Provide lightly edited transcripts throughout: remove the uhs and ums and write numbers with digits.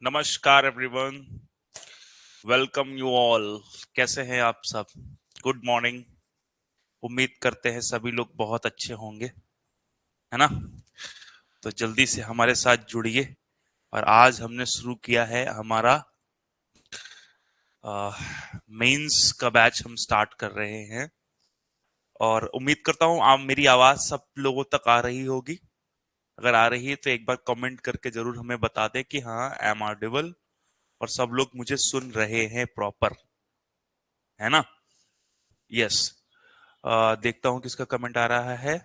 नमस्कार everyone, welcome you all. कैसे हैं आप सब? Good morning. उम्मीद करते हैं सभी लोग बहुत अच्छे होंगे, है ना? तो जल्दी से हमारे साथ जुड़िए। और आज हमने शुरू किया है हमारा मेंस का बैच हम स्टार्ट कर रहे हैं। और उम्मीद करता हूँ आप मेरी आवाज सब लोगों तक आ रही होगी। अगर आ रही है तो एक बार कमेंट करके जरूर हमें बता दें कि हाँ, आई एम ऑडिबल और सब लोग मुझे सुन रहे हैं प्रॉपर, है ना? यस। देखता हूँ किसका कमेंट आ रहा है।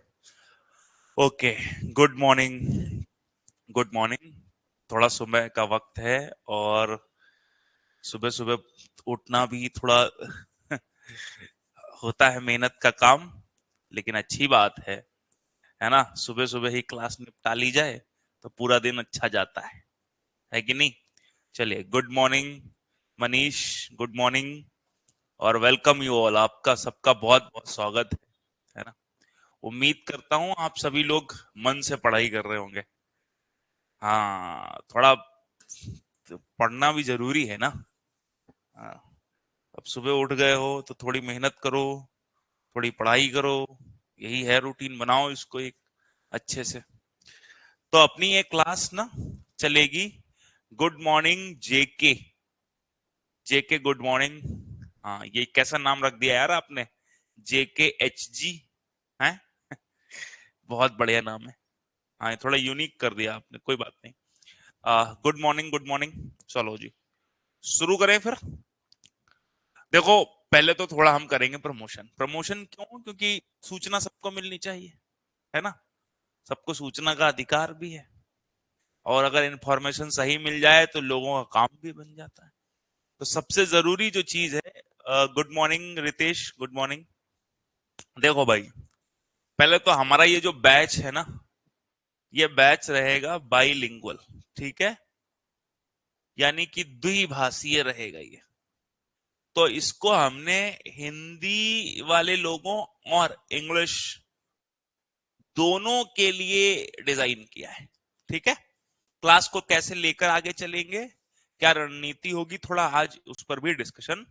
Okay. Good morning. Good morning. थोड़ा सुबह का वक्त है और सुबह सुबह उठना भी थोड़ा होता है मेहनत का काम, लेकिन अच्छी बात है ना? सुबह सुबह ही क्लास निपटा ली जाए तो पूरा दिन अच्छा जाता है कि नहीं? चलिए, good morning Manish, good morning और वेलकम यू ऑल। आपका सबका बहुत बहुत स्वागत है ना? उम्मीद करता हूँ आप सभी लोग मन से पढ़ाई कर रहे होंगे। हाँ, थोड़ा तो पढ़ना भी जरूरी है ना। हाँ, अब सुबह उठ गए हो तो थोड़ी मेहनत करो, थोड़ी पढ़ाई करो। यही है, रूटीन बनाओ इसको एक अच्छे से। तो अपनी ये क्लास ना चलेगी। गुड मॉर्निंग जेके। जेके गुड मॉर्निंग। हाँ, ये कैसा नाम रख दिया यार आपने, जेके एच जी है। बहुत बढ़िया नाम है। हाँ, ये थोड़ा यूनिक कर दिया आपने, कोई बात नहीं। Good morning, good morning. चलो जी, शुरू करें फिर। देखो, पहले तो थोड़ा हम करेंगे प्रमोशन। प्रमोशन क्यों? क्योंकि सूचना सबको मिलनी चाहिए, है ना? सबको सूचना का अधिकार भी है। और अगर इंफॉर्मेशन सही मिल जाए तो लोगों का काम भी बन जाता है। तो सबसे जरूरी जो चीज है, good morning Ritesh, good morning. देखो भाई, पहले तो हमारा ये जो बैच है ना, ये बैच रहेगा बाईलिंगुअल। ठीक है? यानी कि द्विभाषीय रहेगा ये। तो इसको हमने हिंदी वाले लोगों और इंग्लिश दोनों के लिए डिजाइन किया है। ठीक है? क्लास को कैसे लेकर आगे चलेंगे, क्या रणनीति होगी, थोड़ा आज उस पर भी डिस्कशन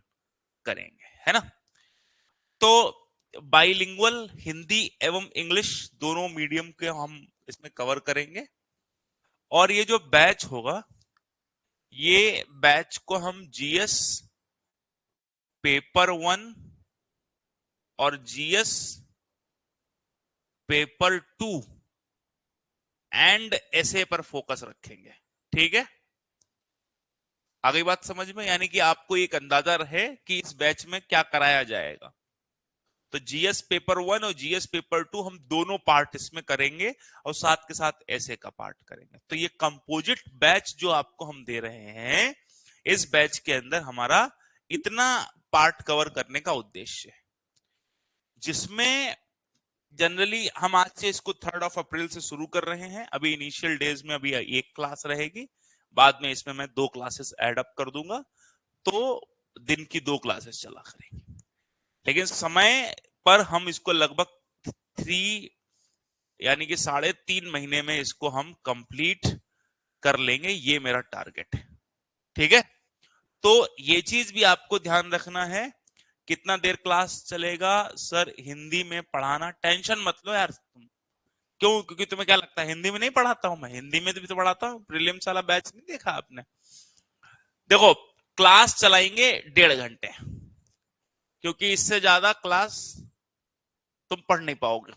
करेंगे, है ना? तो बाइलिंगुअल हिंदी एवं इंग्लिश दोनों मीडियम के हम इसमें कवर करेंगे। और ये जो बैच होगा, ये बैच को हम जीएस पेपर 1 और जीएस पेपर 2 एंड एसए पर फोकस रखेंगे। ठीक है? आ गई बात समझ में? यानी कि आपको एक अंदाजा रहे कि इस बैच में क्या कराया जाएगा। तो जीएस पेपर 1 और जीएस पेपर 2 हम दोनों पार्ट इसमें करेंगे और साथ के साथ ऐसे का पार्ट करेंगे। तो ये कंपोजिट बैच जो आपको हम दे रहे हैं, इस बैच के अंदर हमारा इतना पार्ट कवर करने का उद्देश्य है, जिसमें जनरली हम आज से इसको 3 अप्रैल से शुरू कर रहे हैं। अभी इनिशियल डेज में अभी एक क्लास रहेगी, बाद में इसमें मैं 2 क्लासेस ऐड अप कर दूंगा। तो दिन की 2 क्लासेस चला करेंगे, लेकिन समय पर हम इसको लगभग 3 यानी कि 3.5 महीने में इसको हम कंप्लीट कर लेंगे, ये मेरा टारगेट है। ठीक है? तो ये चीज भी आपको ध्यान रखना है। कितना देर क्लास चलेगा सर? हिंदी में पढ़ाना, टेंशन मत लो यार तुम। क्यों? क्योंकि तुम्हें क्या लगता है हिंदी में नहीं पढ़ाता हूं? मैं हिंदी में भी तो पढ़ाता हूँ। प्रीलिम्स वाला बैच नहीं देखा आपने? देखो, क्लास चलाएंगे 1.5 घंटे, क्योंकि इससे ज्यादा क्लास तुम पढ़ नहीं पाओगे।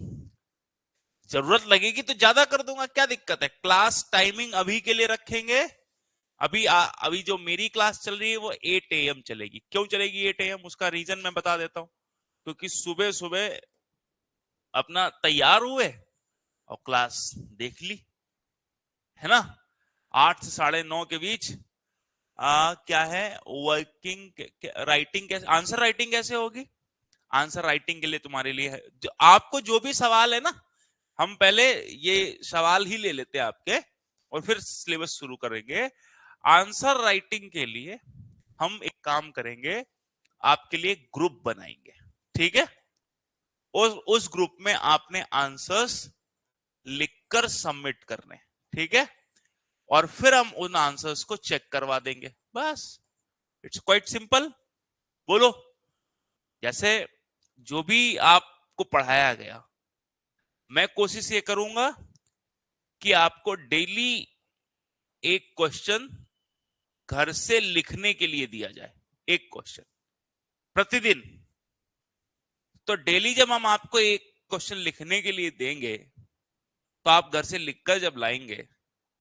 जरूरत लगेगी तो ज्यादा कर दूंगा, क्या दिक्कत है? क्लास टाइमिंग अभी के लिए रखेंगे। अभी जो मेरी क्लास चल रही है वो 8 AM चलेगी। क्यों चलेगी 8 AM? उसका रीजन मैं बता देता हूँ। क्योंकि सुबह सुबह अपना तैयार हुए और क्लास देख ली, है ना? 8 से 9:30 के बीच क्या है, वर्किंग राइटिंग कैसे, आंसर राइटिंग कैसे होगी? आंसर राइटिंग के लिए तुम्हारे लिए है, जो आपको जो भी सवाल है ना, हम पहले ये सवाल ही ले लेते हैं आपके और फिर सिलेबस शुरू करेंगे। आंसर राइटिंग के लिए हम एक काम करेंगे, आपके लिए ग्रुप बनाएंगे। ठीक है? उस ग्रुप में आपने आंसर्स लिखकर सबमिट करने। ठीक है? और फिर हम उन आंसर्स को चेक करवा देंगे, बस। It's quite simple. बोलो, जैसे जो भी आपको पढ़ाया गया, मैं कोशिश ये करूंगा कि आपको डेली एक क्वेश्चन घर से लिखने के लिए दिया जाए, एक क्वेश्चन प्रतिदिन। तो डेली जब हम आपको एक क्वेश्चन लिखने के लिए देंगे, तो आप घर से लिखकर जब लाएंगे,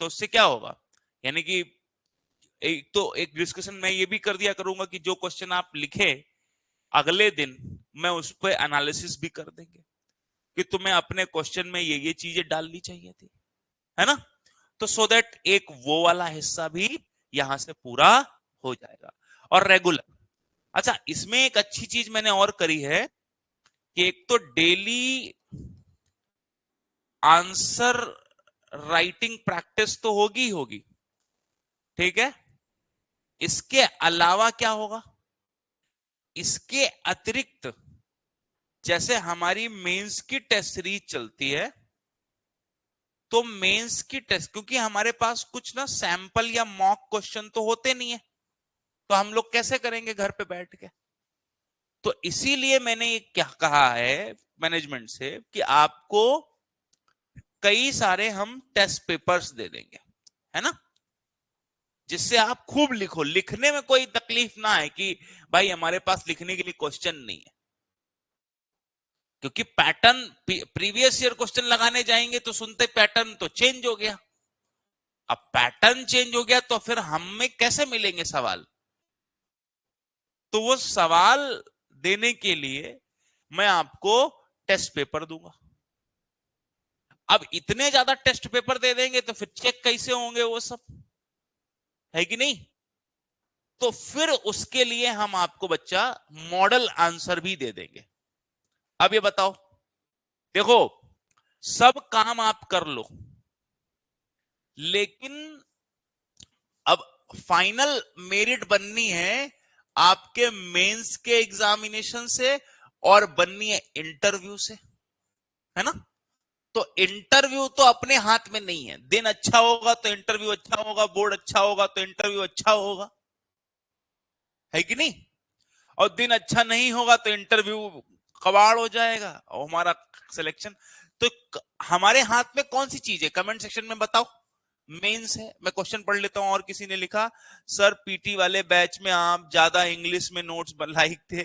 तो उससे क्या होगा, यानी कि एक डिस्कशन मैं ये भी कर दिया करूंगा कि जो क्वेश्चन आप लिखे, अगले दिन मैं उस पर एनालिसिस भी कर देंगे कि तुम्हें अपने क्वेश्चन में ये चीजें डालनी चाहिए थी, है ना। तो सो दैट एक वो वाला हिस्सा भी यहां से पूरा हो जाएगा। और रेगुलर, अच्छा इसमें एक अच्छी चीज मैंने और करी है कि एक तो डेली आंसर राइटिंग प्रैक्टिस तो होगी ही होगी, ठीक है। इसके अलावा क्या होगा, इसके अतिरिक्त जैसे हमारी मेंस की टेस्ट सीरीज चलती है, तो मेंस की टेस्ट, क्योंकि हमारे पास कुछ ना सैंपल या मॉक क्वेश्चन तो होते नहीं है, तो हम लोग कैसे करेंगे घर पे बैठ के। तो इसीलिए मैंने ये क्या कहा है मैनेजमेंट से कि आपको कई सारे हम टेस्ट पेपर्स दे देंगे, है ना, जिससे आप खूब लिखो, लिखने में कोई तकलीफ ना है कि भाई हमारे पास लिखने के लिए क्वेश्चन नहीं है। क्योंकि पैटर्न प्रीवियस ईयर क्वेश्चन लगाने जाएंगे तो सुनते पैटर्न तो चेंज हो गया। अब पैटर्न चेंज हो गया तो फिर हमें कैसे मिलेंगे सवाल। तो वो सवाल देने के लिए मैं आपको टेस्ट पेपर दूंगा। अब इतने ज्यादा टेस्ट पेपर दे देंगे तो फिर चेक कैसे होंगे वो सब, है कि नहीं। तो फिर उसके लिए हम आपको बच्चा मॉडल आंसर भी दे देंगे। अब ये बताओ, देखो सब काम आप कर लो, लेकिन अब फाइनल मेरिट बननी है आपके मेंस के एग्जामिनेशन से और बननी है इंटरव्यू से, है ना। तो इंटरव्यू तो अपने हाथ में नहीं है, दिन अच्छा होगा तो इंटरव्यू अच्छा होगा, बोर्ड अच्छा होगा तो इंटरव्यू अच्छा होगा, है कि नहीं। और दिन अच्छा नहीं होगा तो इंटरव्यू कबाड़ हो जाएगा और हमारा सिलेक्शन। तो हमारे हाथ में कौन सी चीज है, कमेंट सेक्शन में बताओ। मेंस है। मैं क्वेश्चन पढ़ लेता हूं। और किसी ने लिखा, सर पीटी वाले बैच में आप ज्यादा इंग्लिश में नोट्स लाइक थे,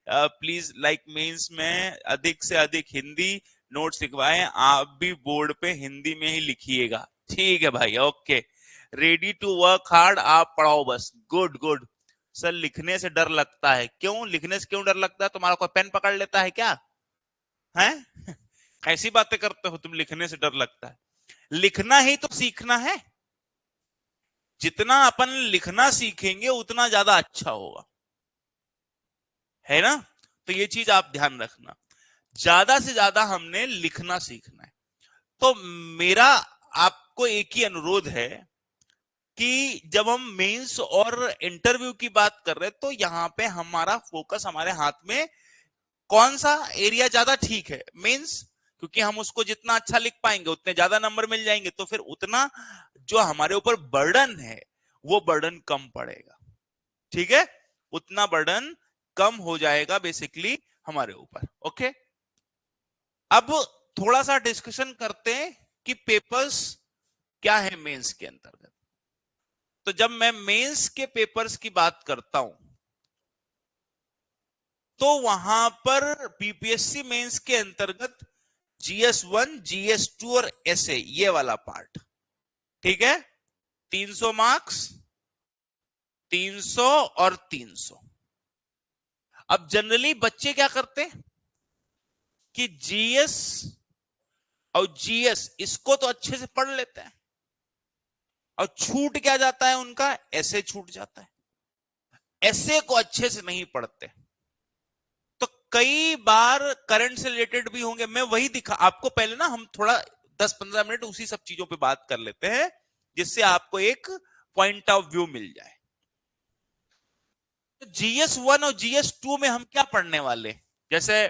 प्लीज लाइक मेंस में अधिक से अधिक हिंदी नोट्स लिखवाएं, आप भी बोर्ड पे हिंदी में ही लिखिएगा। ठीक है भाई, okay, ready to work hard, आप पढ़ाओ बस। Good good. सर लिखने से डर लगता है, क्यों लिखने से क्यों डर लगता है, तुम्हारा कोई पेन पकड़ लेता है क्या, है ऐसी बातें करते हो तुम, लिखने से डर लगता है। लिखना ही तो सीखना है, जितना अपन लिखना सीखेंगे उतना ज्यादा अच्छा होगा, है ना। तो ये चीज आप ध्यान रखना, ज्यादा से ज्यादा हमने लिखना सीखना है। तो मेरा आपको एक ही अनुरोध है कि जब हम मेंस और इंटरव्यू की बात कर रहे हैं, तो यहां पे हमारा फोकस, हमारे हाथ में कौन सा एरिया ज्यादा ठीक है, मेंस, क्योंकि हम उसको जितना अच्छा लिख पाएंगे उतने ज्यादा नंबर मिल जाएंगे, तो फिर उतना जो हमारे ऊपर बर्डन है वो बर्डन कम पड़ेगा, ठीक है, उतना बर्डन कम हो जाएगा बेसिकली हमारे ऊपर। ओके, अब थोड़ा सा डिस्कशन करते हैं कि पेपर्स क्या है मेंस के अंतर्गत। तो जब मैं मेंस के पेपर्स की बात करता हूं, तो वहां पर बीपीएससी मेंस के अंतर्गत GS1, GS2 और एसए, ये वाला पार्ट, ठीक है, 300 मार्क्स, 300 और 300। अब जनरली बच्चे क्या करते हैं कि जीएस और जीएस इसको तो अच्छे से पढ़ लेते हैं, और छूट क्या जाता है उनका, ऐसे छूट जाता है, ऐसे को अच्छे से नहीं पढ़ते। तो कई बार करंट से रिलेटेड भी होंगे, मैं वही दिखा आपको पहले ना, हम थोड़ा 10-15 मिनट उसी सब चीजों पे बात कर लेते हैं, जिससे आपको एक पॉइंट ऑफ व्यू मिल जाए। तो GS1 और GS2 में हम क्या पढ़ने वाले, जैसे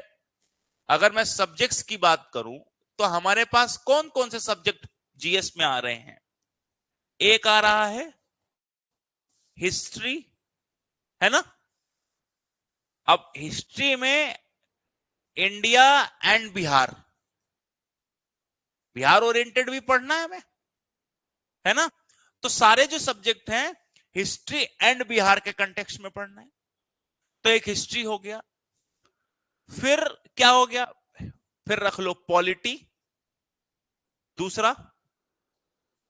अगर मैं सब्जेक्ट्स की बात करूं, तो हमारे पास कौन कौन से सब्जेक्ट जीएस में आ रहे हैं। एक आ रहा है हिस्ट्री, है ना। अब हिस्ट्री में India and Bihar, Bihar oriented भी पढ़ना है हमें, है ना। तो सारे जो सब्जेक्ट हैं हिस्ट्री एंड बिहार के कंटेक्स्ट में पढ़ना है। तो एक हिस्ट्री हो गया, फिर क्या हो गया, फिर रख लो पॉलिटी दूसरा,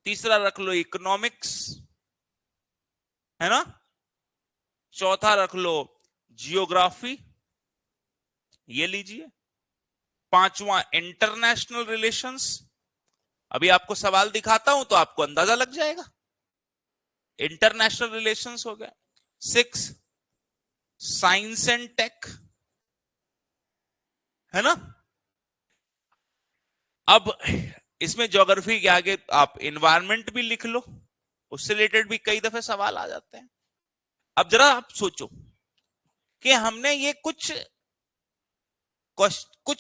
तीसरा रख लो इकोनॉमिक्स, है ना, चौथा रख लो जियोग्राफी, ये लीजिए, पांचवा इंटरनेशनल रिलेशंस। अभी आपको सवाल दिखाता हूं तो आपको अंदाजा लग जाएगा। इंटरनेशनल रिलेशंस हो गया। 6 साइंस एंड टेक, है ना। अब इसमें ज्योग्राफी के आगे आप इन्वायरमेंट भी लिख लो, उससे रिलेटेड भी कई दफे सवाल आ जाते हैं। अब जरा आप सोचो कि हमने ये कुछ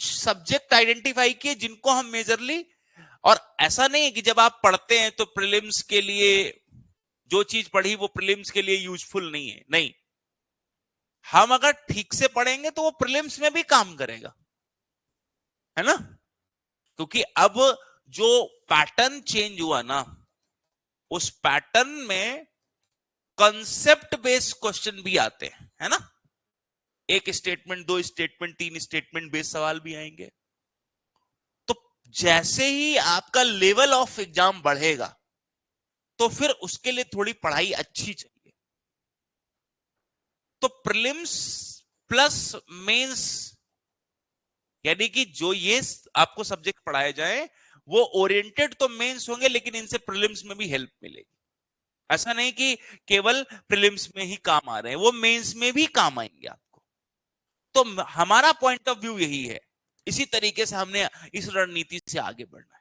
सब्जेक्ट आइडेंटिफाई किए जिनको हम मेजरली, और ऐसा नहीं है कि जब आप पढ़ते हैं तो प्रीलिम्स के लिए जो चीज पढ़ी वो प्रीलिम्स के लिए यूजफुल नहीं है, नहीं। हम अगर ठीक से पढ़ेंगे तो वो प्रीलिम्स में भी काम करेगा, है ना। क्योंकि अब जो पैटर्न चेंज हुआ ना, उस पैटर्न में कंसेप्ट बेस्ड क्वेश्चन भी आते हैं, है ना। एक स्टेटमेंट, दो स्टेटमेंट, तीन स्टेटमेंट बेस्ड सवाल भी आएंगे। तो जैसे ही आपका लेवल ऑफ एग्जाम बढ़ेगा तो फिर उसके लिए थोड़ी पढ़ाई अच्छी चाहिए। तो प्रीलिम्स प्लस मेंस, यानी कि जो ये आपको सब्जेक्ट पढ़ाए जाए वो ओरिएंटेड तो मेंस होंगे, लेकिन इनसे प्रीलिम्स में भी हेल्प मिलेगी। ऐसा नहीं कि केवल प्रीलिम्स में ही काम आ रहे हैं, वो मेंस में भी काम आएंगे आपको। तो हमारा पॉइंट ऑफ व्यू यही है, इसी तरीके से हमने इस रणनीति से आगे बढ़ना है।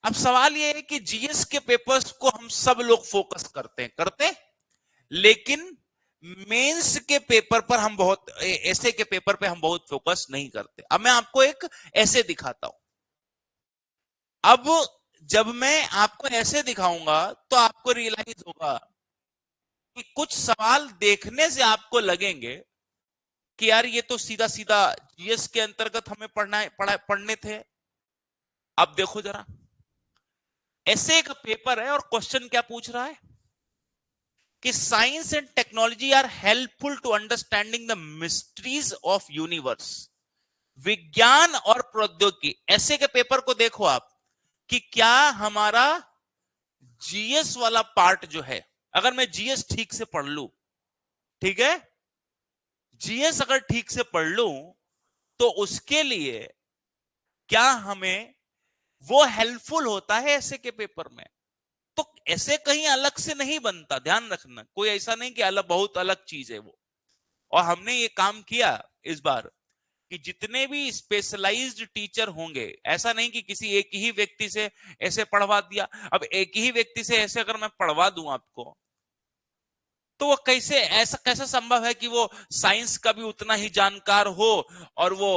अब सवाल यह है कि जीएस के पेपर्स को हम सब लोग फोकस करते हैं, लेकिन मेंस के पेपर पर हम बहुत, ऐसे के पेपर पे हम बहुत फोकस नहीं करते। अब मैं आपको एक ऐसे दिखाता हूं। अब जब मैं आपको ऐसे दिखाऊंगा तो आपको रियलाइज होगा कि कुछ सवाल देखने से आपको लगेंगे कि यार ये तो सीधा सीधा जीएस के अंतर्गत हमें पढ़ने थे। अब देखो जरा, ऐसे का पेपर है और क्वेश्चन क्या पूछ रहा है कि science and technology are helpful to understanding the mysteries of universe. विज्ञान और प्रौद्योगिकी, ऐसे के पेपर को देखो आप कि क्या हमारा जीएस वाला पार्ट जो है, अगर मैं जीएस ठीक से पढ़ लूं, ठीक है, जीएस अगर ठीक से पढ़ लूं तो उसके लिए क्या हमें वो हेल्पफुल होता है ऐसे के पेपर में। तो ऐसे कहीं अलग से नहीं बनता, ध्यान रखना, कोई ऐसा नहीं कि अलग बहुत अलग चीज है वो। और हमने ये काम किया इस बार कि जितने भी स्पेशलाइज्ड टीचर होंगे, ऐसा नहीं कि किसी एक ही व्यक्ति से ऐसे पढ़वा दिया। अब एक ही व्यक्ति से ऐसे अगर मैं पढ़वा दूं आपको, तो वो कैसे, ऐसा कैसा संभव है कि वो साइंस का भी उतना ही जानकार हो और वो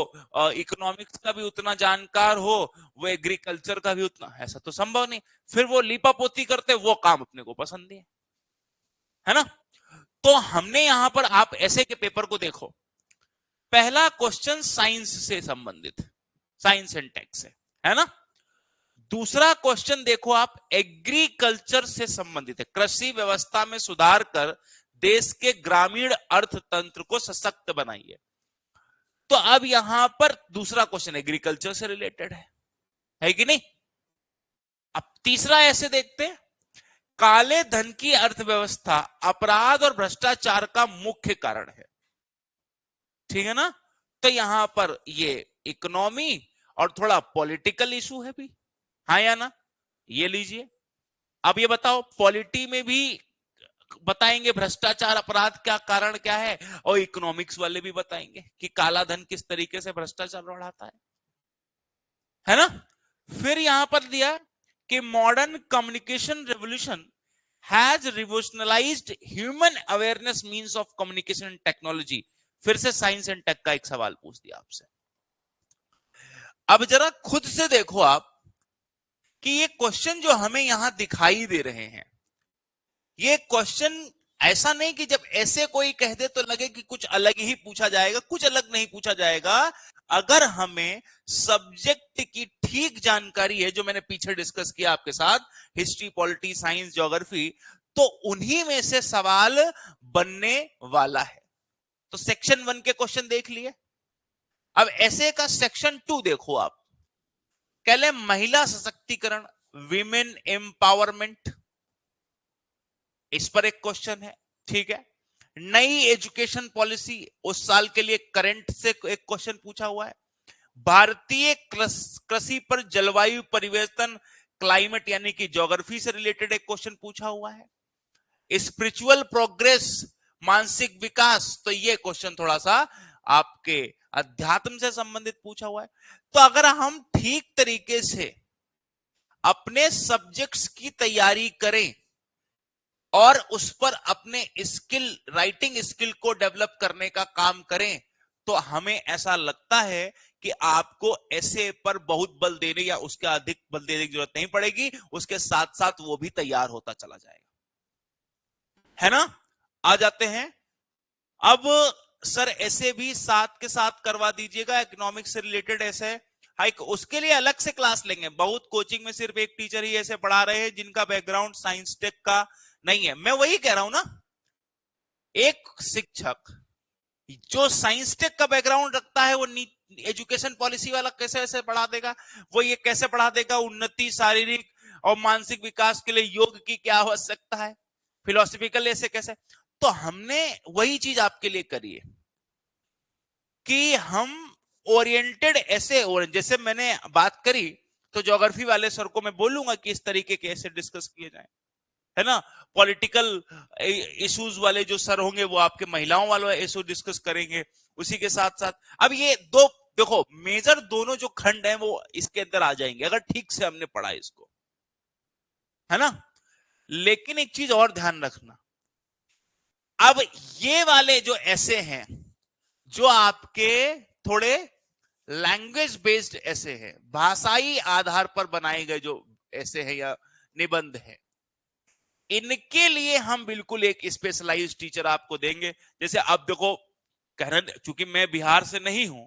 इकोनॉमिक्स का भी उतना जानकार हो, वो एग्रीकल्चर का भी उतना, ऐसा तो संभव नहीं। फिर वो लीपापोती करते, वो काम अपने को पसंद नहीं है ना। तो हमने यहां पर, आप ऐसे के पेपर को देखो, पहला क्वेश्चन साइंस से संबंधित, साइंस एंड टेक से, है ना। दूसरा क्वेश्चन देखो आप, एग्रीकल्चर से संबंधित है, कृषि व्यवस्था में सुधार कर देश के ग्रामीण अर्थतंत्र को सशक्त बनाइए। तो अब यहां पर दूसरा क्वेश्चन एग्रीकल्चर से रिलेटेड है कि नहीं। अब तीसरा ऐसे देखते हैं, काले धन की अर्थव्यवस्था अपराध और भ्रष्टाचार का मुख्य कारण है, ठीक है ना। तो यहां पर ये इकोनॉमी और थोड़ा पॉलिटिकल इशू है भी, हाँ या ना, ये लीजिए। अब ये बताओ, पॉलिटी में भी बताएंगे भ्रष्टाचार अपराध क्या कारण क्या है, और इकोनॉमिक्स वाले भी बताएंगे कि काला धन किस तरीके से भ्रष्टाचार बढ़ाता है ना। फिर यहां पर दिया कि modern communication revolution has revolutionised human awareness means of communication technology. फिर से साइंस एंड टेक का एक सवाल पूछ दिया आपसे। अब जरा खुद से देखो आप कि ये क्वेश्चन जो हमें यहां दिखाई दे रहे हैं, ये क्वेश्चन ऐसा नहीं कि जब ऐसे कोई कह दे तो लगे कि कुछ अलग ही पूछा जाएगा, कुछ अलग नहीं पूछा जाएगा। अगर हमें सब्जेक्ट की ठीक जानकारी है, जो मैंने पीछे डिस्कस किया आपके साथ, हिस्ट्री, पॉलिटी, साइंस, ज्योग्राफी, तो उन्हीं में से सवाल बनने वाला है। तो सेक्शन 1 के क्वेश्चन देख लिए। अब ऐसे का सेक्शन 2 देखो आप, कह ले महिला सशक्तिकरण, विमेन एम्पावरमेंट, इस पर एक क्वेश्चन है। ठीक है, नई एजुकेशन पॉलिसी, उस साल के लिए करंट से एक क्वेश्चन पूछा हुआ है। भारतीय कृषि पर जलवायु परिवर्तन, क्लाइमेट यानी कि ज्योग्राफी से रिलेटेड एक क्वेश्चन पूछा हुआ है। स्पिरिचुअल प्रोग्रेस, मानसिक विकास, तो ये क्वेश्चन थोड़ा सा आपके अध्यात्म से संबंधित पूछा हुआ है। तो अगर हम ठीक तरीके से अपने सब्जेक्ट्स की तैयारी करें और उस पर अपने स्किल, राइटिंग स्किल को डेवलप करने का काम करें, तो हमें ऐसा लगता है कि आपको ऐसे पर बहुत बल देने या उसके अधिक बल देने की जरूरत नहीं पड़ेगी, उसके साथ साथ वो भी तैयार होता चला जाएगा, है ना। आ जाते हैं अब, सर ऐसे भी साथ के साथ करवा दीजिएगा, इकोनॉमिक्स से रिलेटेड ऐसे हाई, उसके लिए अलग से क्लास लेंगे। बहुत कोचिंग में सिर्फ एक टीचर ही ऐसे पढ़ा रहे हैं जिनका बैकग्राउंड साइंस टेक का नहीं है। मैं वही कह रहा हूं ना, एक शिक्षक जो साइंस टेक का बैकग्राउंड रखता है, वो एजुकेशन पॉलिसी वाला कैसे ऐसे पढ़ा देगा? वो ये कैसे पढ़ा देगा उन्नति, शारीरिक और मानसिक विकास के लिए योग की क्या आवश्यकता है, फिलोसफिकल ऐसे कैसे? तो हमने वही चीज आपके लिए करी है कि हम ओरिएंटेड ऐसे, और जैसे मैंने बात करी तो ज्योग्राफी वाले सर को मैं बोलूंगा कि इस तरीके के ऐसे डिस्कस किए जाए, है ना। पॉलिटिकल इश्यूज वाले जो सर होंगे वो आपके महिलाओं वाले इशू डिस्कस करेंगे। उसी के साथ साथ अब ये दो देखो मेजर दोनों जो खंड हैं वो इसके अंदर आ जाएंगे अगर ठीक से हमने पढ़ा इसको, है ना। लेकिन एक चीज और ध्यान रखना, अब ये वाले जो ऐसे हैं जो आपके थोड़े लैंग्वेज बेस्ड ऐसे हैं, भाषाई आधार पर बनाए गए जो ऐसे हैं या निबंध हैं, इनके लिए हम बिल्कुल एक स्पेशलाइज्ड टीचर आपको देंगे। जैसे अब देखो, चूंकि मैं बिहार से नहीं हूं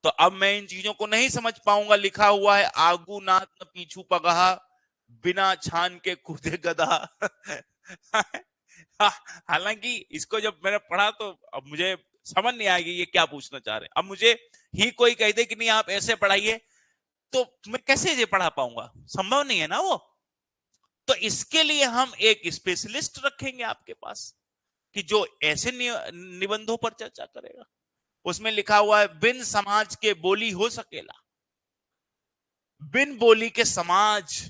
तो अब मैं इन चीजों को नहीं समझ पाऊंगा। लिखा हुआ है आगू नाथ न पीछू पगहा, बिना छान के कूदे गधा। हालांकि इसको जब मैंने पढ़ा तो अब मुझे समझ नहीं आएगी ये क्या पूछना चाह रहे हैं। अब मुझे ही कोई कह दे कि नहीं आप ऐसे पढ़ाइए, तो मैं कैसे ये पढ़ा पाऊंगा? संभव नहीं है ना वो। तो इसके लिए हम एक स्पेशलिस्ट रखेंगे आपके पास कि जो ऐसे निबंधों पर चर्चा करेगा। उसमें लिखा हुआ है बिन समाज के बोली हो सकेला, बिन बोली के समाज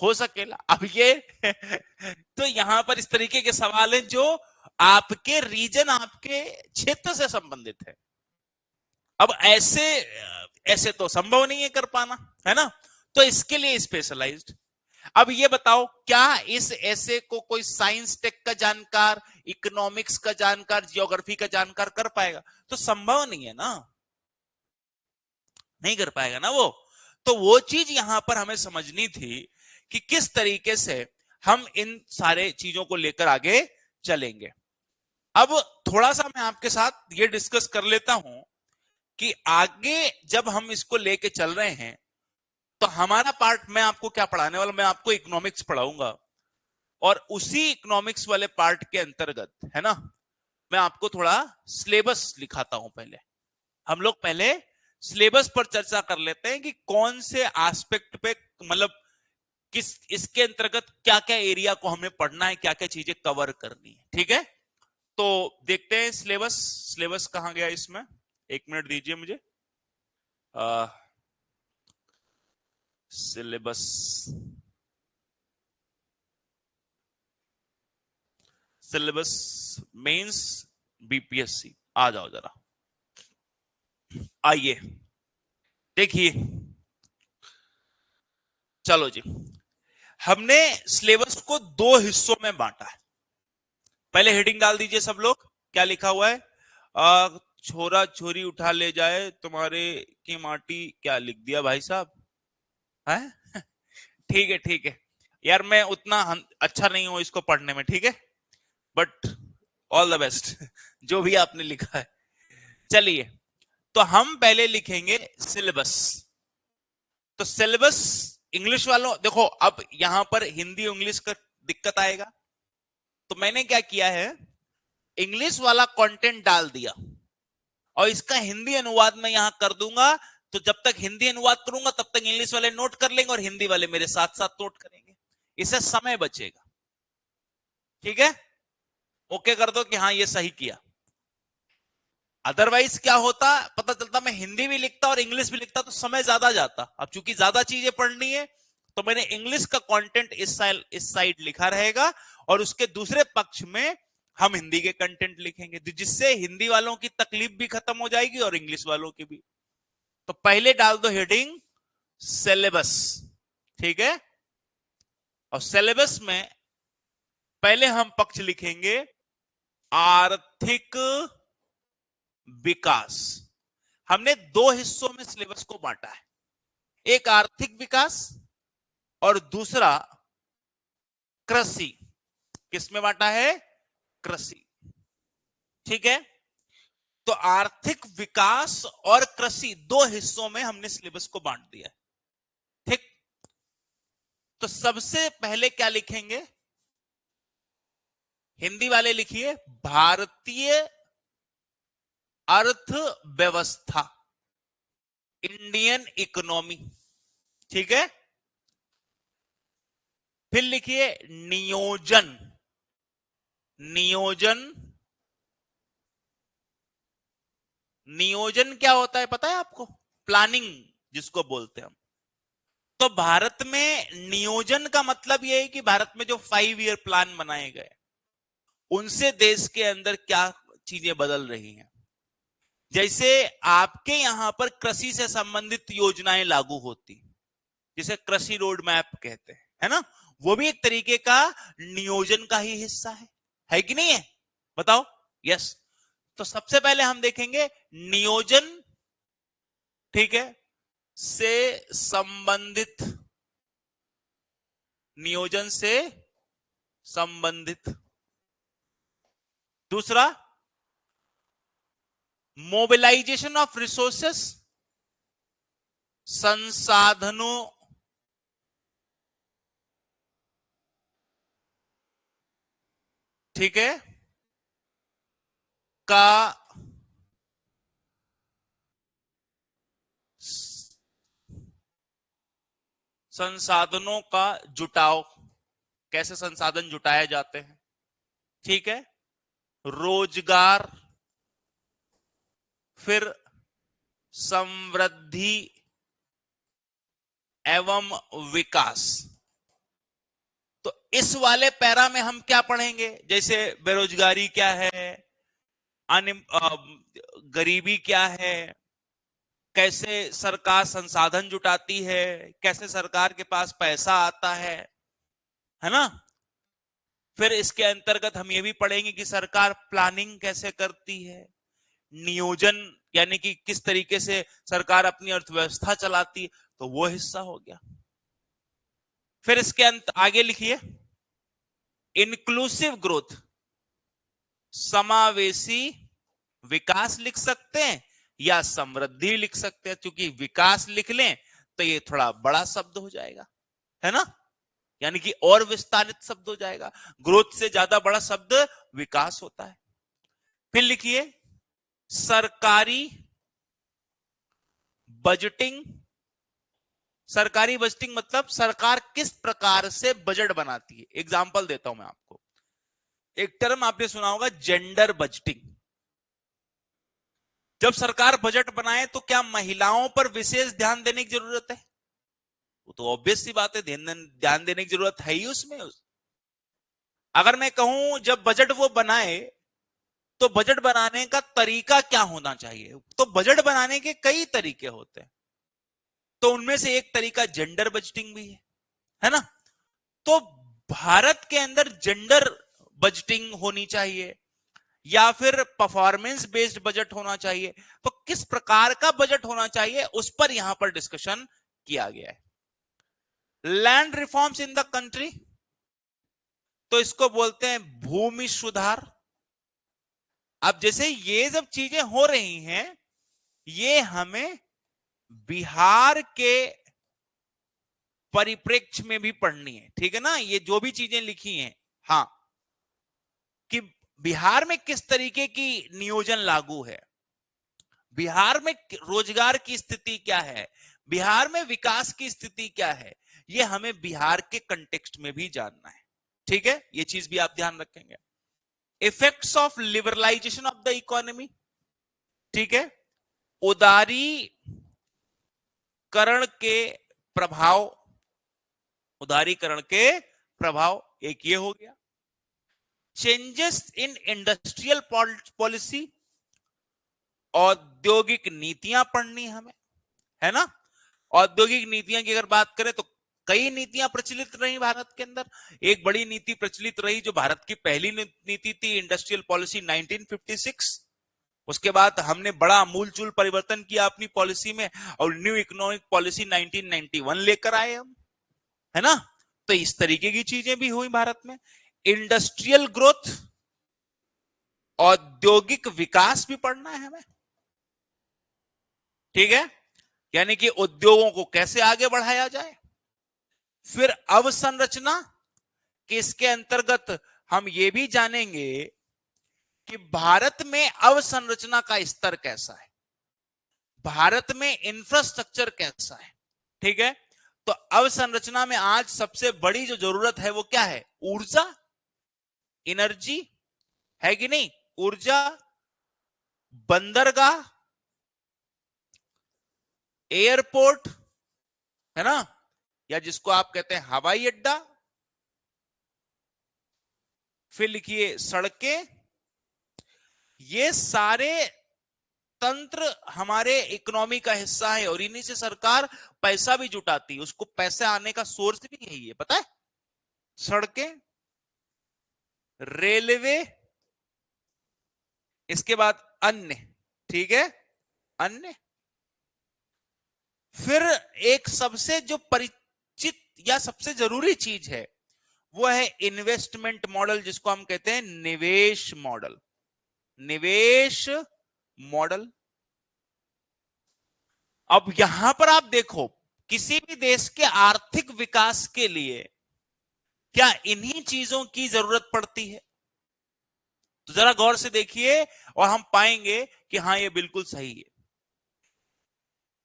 हो सकेला। अब ये तो यहां पर इस तरीके के सवाल हैं जो आपके रीजन, आपके क्षेत्र से संबंधित है। अब ऐसे ऐसे तो संभव नहीं है कर पाना, है ना। तो इसके लिए स्पेशलाइज्ड। अब ये बताओ, क्या इस ऐसे को कोई साइंस टेक का जानकार, इकोनॉमिक्स का जानकार, जियोग्राफी का जानकार कर पाएगा? तो संभव नहीं है ना, नहीं कर पाएगा ना वो। तो वो चीज यहां पर हमें समझनी थी कि किस तरीके से हम इन सारे चीजों को लेकर आगे चलेंगे। अब थोड़ा सा मैं आपके साथ ये डिस्कस कर लेता हूं कि आगे जब हम इसको लेके चल रहे हैं तो हमारा पार्ट, मैं आपको क्या पढ़ाने वाला, मैं आपको इकोनॉमिक्स पढ़ाऊंगा और उसी इकोनॉमिक्स वाले पार्ट के अंतर्गत, है ना, मैं आपको थोड़ा सिलेबस लिखाता हूं। पहले हम लोग पहले सिलेबस पर चर्चा कर लेते हैं कि कौन से एस्पेक्ट पे, मतलब किस इसके अंतर्गत क्या क्या एरिया को हमें पढ़ना है, क्या क्या चीजें कवर करनी है। ठीक है, तो देखते हैं सिलेबस। सिलेबस कहां गया इसमें, एक मिनट दीजिए मुझे। सिलेबस, सिलेबस मेंस बीपीएससी, आ जाओ जरा, आइए देखिए। चलो जी, हमने सिलेबस को दो हिस्सों में बांटा है। पहले हेडिंग डाल दीजिए सब लोग, क्या लिखा हुआ है? छोरा छोरी उठा ले जाए तुम्हारे की माटी, क्या लिख दिया भाई साहब है? ठीक है ठीक है यार, मैं उतना अच्छा नहीं हूं इसको पढ़ने में, ठीक है, बट ऑल द बेस्ट जो भी आपने लिखा है। चलिए, तो हम पहले लिखेंगे सिलेबस। तो सिलेबस इंग्लिश वालों देखो, अब यहां पर हिंदी इंग्लिश का दिक्कत आएगा, तो मैंने क्या किया है, इंग्लिश वाला कंटेंट डाल दिया और इसका हिंदी अनुवाद मैं यहां कर दूंगा। तो जब तक हिंदी अनुवाद करूंगा तब तक इंग्लिश वाले नोट कर लेंगे और हिंदी वाले मेरे साथ साथ नोट करेंगे, इससे समय बचेगा। ठीक है, ओके कर दो कि हाँ ये सही किया। अदरवाइज क्या होता, पता चलता मैं हिंदी भी लिखता और इंग्लिश भी लिखता तो समय ज्यादा जाता। अब चूंकि ज्यादा चीजें पढ़नी है तो मैंने इंग्लिश का कंटेंट इस साइड लिखा रहेगा और उसके दूसरे पक्ष में हम हिंदी के कंटेंट लिखेंगे, जिससे हिंदी वालों की तकलीफ भी खत्म हो जाएगी और इंग्लिश वालों की भी। तो पहले डाल दो हेडिंग सिलेबस, ठीक है, और सिलेबस में पहले हम पक्ष लिखेंगे आर्थिक विकास। हमने दो हिस्सों में सिलेबस को बांटा है, एक आर्थिक विकास और दूसरा कृषि। किसमें बांटा है, कृषि, ठीक है। तो आर्थिक विकास और कृषि दो हिस्सों में हमने सिलेबस को बांट दिया है, ठीक। तो सबसे पहले क्या लिखेंगे, हिंदी वाले लिखिए भारतीय अर्थव्यवस्था, इंडियन इकोनॉमी, ठीक है। फिर लिखिए नियोजन, नियोजन, नियोजन क्या होता है पता है आपको, प्लानिंग जिसको बोलते हैं हम। तो भारत में नियोजन का मतलब यह है कि भारत में जो 5 ईयर प्लान बनाए गए उनसे देश के अंदर क्या चीजें बदल रही हैं। जैसे आपके यहां पर कृषि से संबंधित योजनाएं लागू होती, जिसे कृषि रोड मैप कहते हैं, है ना, वो भी एक तरीके का नियोजन का ही हिस्सा है कि नहीं है, बताओ। यस, तो सबसे पहले हम देखेंगे नियोजन, ठीक है, से संबंधित, नियोजन से संबंधित। दूसरा मोबिलाइजेशन ऑफ रिसोर्सेस, संसाधनों, ठीक है, का संसाधनों का जुटाव, कैसे संसाधन जुटाए जाते हैं, ठीक है, रोजगार, फिर समृद्धि एवं विकास। तो इस वाले पैरा में हम क्या पढ़ेंगे, जैसे बेरोजगारी क्या है, गरीबी क्या है, कैसे सरकार संसाधन जुटाती है, कैसे सरकार के पास पैसा आता है ना। फिर इसके अंतर्गत हम ये भी पढ़ेंगे कि सरकार प्लानिंग कैसे करती है, नियोजन यानी कि किस तरीके से सरकार अपनी अर्थव्यवस्था चलाती है, तो वो हिस्सा हो गया। फिर इसके अंत आगे लिखिए इंक्लूसिव ग्रोथ, समावेशी विकास लिख सकते हैं या समृद्धि लिख सकते हैं, क्योंकि विकास लिख लें तो ये थोड़ा बड़ा शब्द हो जाएगा, है ना, यानी कि और विस्तारित शब्द हो जाएगा। ग्रोथ से ज्यादा बड़ा शब्द विकास होता है। फिर लिखिए सरकारी बजटिंग, सरकारी बजटिंग मतलब सरकार किस प्रकार से बजट बनाती है। एग्जांपल देता हूं मैं आपको, एक टर्म आपने सुना होगा जेंडर बजटिंग। जब सरकार बजट बनाए तो क्या महिलाओं पर विशेष ध्यान देने की जरूरत है, वो तो ऑब्वियस सी बात है, ध्यान देने की जरूरत है ही उसमें। अगर मैं कहूं जब बजट वो बनाए तो बजट बनाने का तरीका क्या होना चाहिए, तो बजट बनाने के कई तरीके होते हैं, तो उनमें से एक तरीका जेंडर बजटिंग भी है ना। तो भारत के अंदर जेंडर बजटिंग होनी चाहिए या फिर परफॉर्मेंस बेस्ड बजट होना चाहिए, तो किस प्रकार का बजट होना चाहिए उस पर यहां पर डिस्कशन किया गया है। Land reforms in the country, तो इसको बोलते हैं भूमि सुधार। अब जैसे ये सब चीजें हो रही हैं, ये हमें बिहार के परिप्रेक्ष्य में भी पढ़नी है, ठीक है ना। ये जो भी चीजें लिखी हैं, हाँ, कि बिहार में किस तरीके की नियोजन लागू है, बिहार में रोजगार की स्थिति क्या है, बिहार में विकास की स्थिति क्या है, ये हमें बिहार के कंटेक्स्ट में भी जानना है, ठीक है। ये चीज भी आप ध्यान रखेंगे। Effects of liberalisation of the economy, ठीक है। उदारीकरण के प्रभाव, उदारीकरण के प्रभाव एक ये हो गया। चेंजेस इन इंडस्ट्रियल पॉलिसी, औद्योगिक नीतियां पढ़नी हमें, है ना। औद्योगिक नीतियां की अगर बात करें तो कई नीतियां प्रचलित रही भारत के अंदर। एक बड़ी नीति प्रचलित रही जो भारत की पहली नीति थी, इंडस्ट्रियल पॉलिसी 1956। उसके बाद हमने बड़ा आमूलचूल परिवर्तन किया अपनी पॉलिसी में, और न्यू इकोनॉमिक पॉलिसी 1991 लेकर आए हम, है ना। तो इस तरीके की चीजें भी हुई भारत में। इंडस्ट्रियल ग्रोथ, औद्योगिक विकास भी पढ़ना है हमें, ठीक है। यानी कि उद्योगों को कैसे आगे बढ़ाया जाए। फिर अवसंरचना, कि इसके अंतर्गत हम ये भी जानेंगे कि भारत में अवसंरचना का स्तर कैसा है, भारत में इंफ्रास्ट्रक्चर कैसा है, ठीक है। तो अवसंरचना में आज सबसे बड़ी जो जरूरत है वो क्या है, ऊर्जा, एनर्जी, है कि नहीं। ऊर्जा, बंदरगाह, एयरपोर्ट, है ना, या जिसको आप कहते हैं हवाई अड्डा, फिर लिखिए सड़कें। ये सारे तंत्र हमारे इकोनॉमी का हिस्सा है, और इन्हीं से सरकार पैसा भी जुटाती है। उसको पैसे आने का सोर्स भी यही है, पता है। सड़कें, रेलवे, इसके बाद अन्य, ठीक है, अन्य। फिर एक सबसे जो परिचित या सबसे जरूरी चीज है वो है इन्वेस्टमेंट मॉडल, जिसको हम कहते हैं निवेश मॉडल। निवेश मॉडल। अब यहां पर आप देखो, किसी भी देश के आर्थिक विकास के लिए क्या इन्हीं चीजों की जरूरत पड़ती है। तो जरा गौर से देखिए और हम पाएंगे कि हां ये बिल्कुल सही है।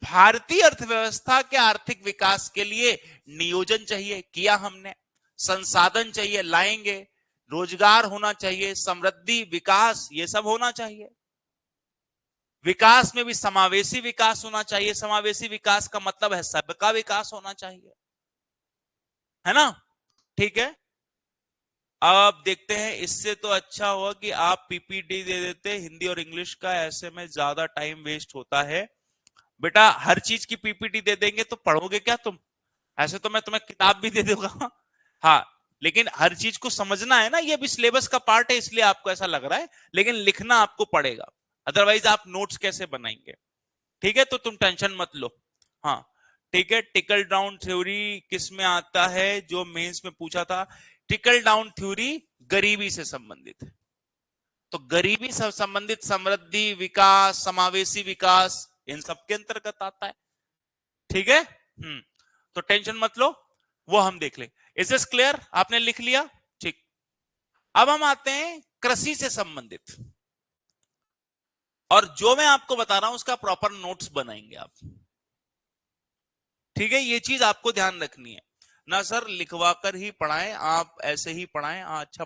भारतीय अर्थव्यवस्था के आर्थिक विकास के लिए नियोजन चाहिए, किया हमने। संसाधन चाहिए, लाएंगे। रोजगार होना चाहिए, समृद्धि, विकास, ये सब होना चाहिए। विकास में भी समावेशी विकास होना चाहिए। समावेशी विकास का मतलब है सबका विकास होना चाहिए, है ना, ठीक है। अब देखते हैं, इससे तो अच्छा हुआ कि आप पीपीटी दे देते हिंदी और इंग्लिश का, ऐसे में ज्यादा टाइम वेस्ट होता है। बेटा हर चीज की पीपीटी दे देंगे तो पढ़ोगे क्या तुम। ऐसे तो मैं तुम्हें किताब भी दे दूंगा, हाँ, लेकिन हर चीज को समझना है ना। ये भी सिलेबस का पार्ट है, इसलिए आपको ऐसा लग रहा है, लेकिन लिखना आपको पड़ेगा, अदरवाइज आप नोट्स कैसे बनाएंगे, ठीक है। तो तुम टेंशन मत लो, हाँ, ठीक है। टिकल डाउन थ्योरी किस में आता है, जो मेंस में पूछा था। टिकल डाउन थ्योरी गरीबी से संबंधित है। तो गरीबी से संबंधित समृद्धि, विकास, समावेशी विकास, इन सब के अंतर्गत आता है, ठीक है। तो टेंशन मत लो, वो हम देख लें। इज दिस क्लियर, आपने लिख लिया, ठीक। अब हम आते हैं कृषि से संबंधित, और जो मैं आपको बता रहा हूं उसका प्रॉपर नोट्स बनाएंगे आप, ठीक है। ये चीज आपको ध्यान रखनी है ना, सर लिखवा कर ही पढ़ाएं, आप ऐसे ही पढ़ाएं, अच्छा,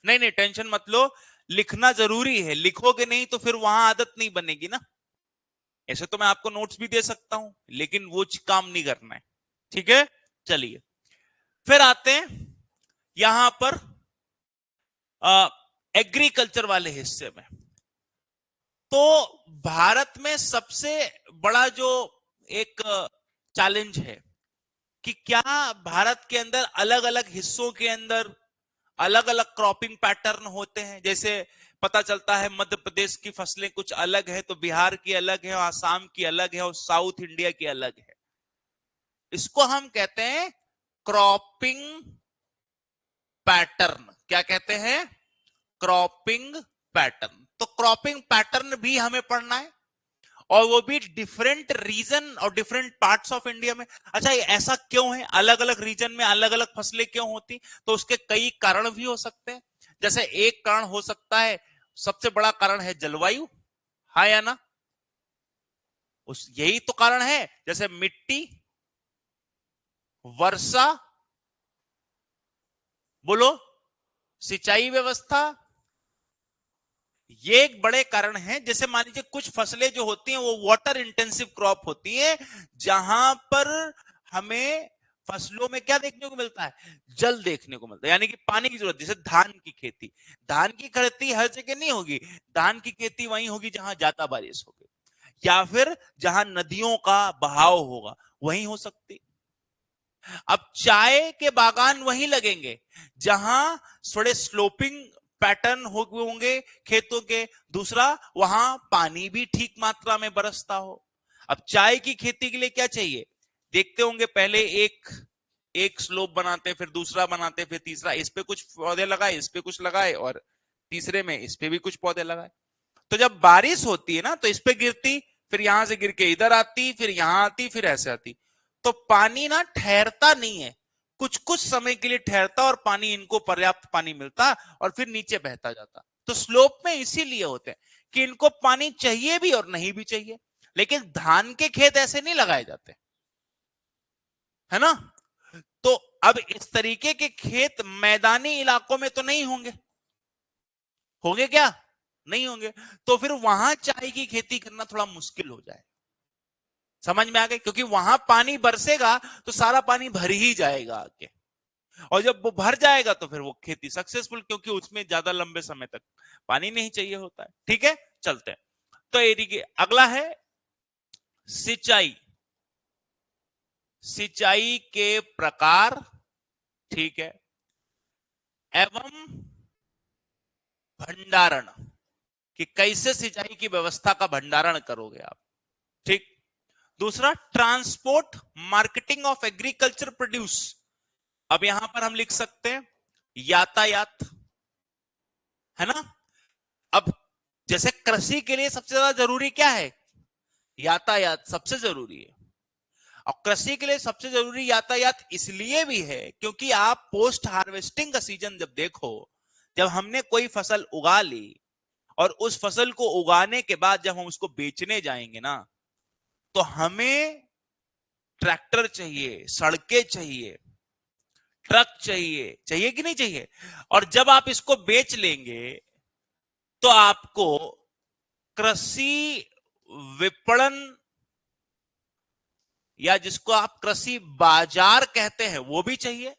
नहीं नहीं टेंशन मत लो, लिखना जरूरी है। लिखोगे नहीं तो फिर वहां आदत नहीं बनेगी ना। ऐसे तो मैं आपको नोट्स भी दे सकता हूं, लेकिन वो काम नहीं करना है, ठीक है। चलिए फिर आते हैं यहां पर एग्रीकल्चर वाले हिस्से में। तो भारत में सबसे बड़ा जो एक चैलेंज है कि क्या भारत के अंदर अलग अलग हिस्सों के अंदर अलग अलग क्रॉपिंग पैटर्न होते हैं। जैसे पता चलता है मध्य प्रदेश की फसलें कुछ अलग है, तो बिहार की अलग है, आसाम की अलग है, और साउथ इंडिया की अलग है। इसको हम कहते हैं क्रॉपिंग पैटर्न। क्या कहते हैं? Cropping pattern. तो क्रॉपिंग पैटर्न भी हमें पढ़ना है, और वो भी डिफरेंट रीजन और डिफरेंट पार्ट्स ऑफ इंडिया में। अच्छा, ये ऐसा क्यों है? अलग अलग रीजन में अलग अलग फसलें क्यों होती? तो उसके कई कारण भी हो सकते हैं। जैसे एक कारण हो सकता है, सबसे बड़ा कारण है जलवायु, हाँ या ना? यही तो कारण है। जैसे मिट्टी, वर्षा, बोलो, सिंचाई व्यवस्था, ये एक बड़े कारण हैं। जैसे मान लीजिए कुछ फसलें जो होती हैं वो वाटर इंटेंसिव क्रॉप होती है, जहां पर हमें फसलों में क्या देखने को मिलता है? जल देखने को मिलता है, यानी कि पानी की जरूरत। जैसे धान की खेती, धान की खेती हर जगह नहीं होगी। धान की खेती वहीं होगी जहां ज्यादा बारिश होगी, या फिर जहां नदियों का बहाव होगा, वहीं हो सकती। अब चाय के बागान वहीं लगेंगे जहां थोड़े स्लोपिंग पैटर्न होंगे खेतों के। दूसरा, वहां पानी भी ठीक मात्रा में बरसता हो। अब चाय की खेती के लिए क्या चाहिए? देखते होंगे पहले एक एक स्लोप बनाते, फिर दूसरा बनाते, फिर तीसरा, इस पे कुछ पौधे लगाए, इस पे कुछ लगाए, और तीसरे में इस पे भी कुछ पौधे लगाए। तो जब बारिश होती है ना, तो इस पे गिरती, फिर यहां से गिर के इधर आती, फिर यहां आती, फिर ऐसे आती। तो पानी ना ठहरता नहीं है, कुछ कुछ समय के लिए ठहरता, और पानी, इनको पर्याप्त पानी मिलता और फिर नीचे बहता जाता। तो स्लोप में इसीलिए होते हैं कि इनको पानी चाहिए भी और नहीं भी चाहिए। लेकिन धान के खेत ऐसे नहीं लगाए जाते, है ना? तो अब इस तरीके के खेत मैदानी इलाकों में तो नहीं होंगे, होंगे क्या? नहीं होंगे। तो फिर वहां चाय की खेती करना थोड़ा मुश्किल हो जाए। समझ में आ गई? क्योंकि वहां पानी बरसेगा तो सारा पानी भर ही जाएगा आगे, और जब वो भर जाएगा तो फिर वो खेती सक्सेसफुल, क्योंकि उसमें ज्यादा लंबे समय तक पानी नहीं चाहिए होता है। ठीक है, चलते हैं। तो एरिगे अगला है सिंचाई। सिंचाई के प्रकार, ठीक है, एवं भंडारण, कि कैसे सिंचाई की व्यवस्था का भंडारण करोगे आप। ठीक। दूसरा, transport marketing of agriculture produce. अब यहां पर हम लिख सकते हैं यातायात, है ना? अब जैसे कृषि के लिए सबसे ज्यादा जरूरी क्या है? यातायात सबसे जरूरी है। और कृषि के लिए सबसे जरूरी यातायात इसलिए भी है क्योंकि आप पोस्ट हार्वेस्टिंग का सीजन जब देखो, जब हमने कोई फसल उगा ली और उस फसल को उगाने के बाद जब हम उसको बेचने जाएंगे ना, तो हमें ट्रैक्टर चाहिए, सड़कें चाहिए, ट्रक चाहिए, चाहिए कि नहीं चाहिए? और जब आप इसको बेच लेंगे तो आपको कृषि विपणन, या जिसको आप कृषि बाजार कहते हैं, वो भी चाहिए,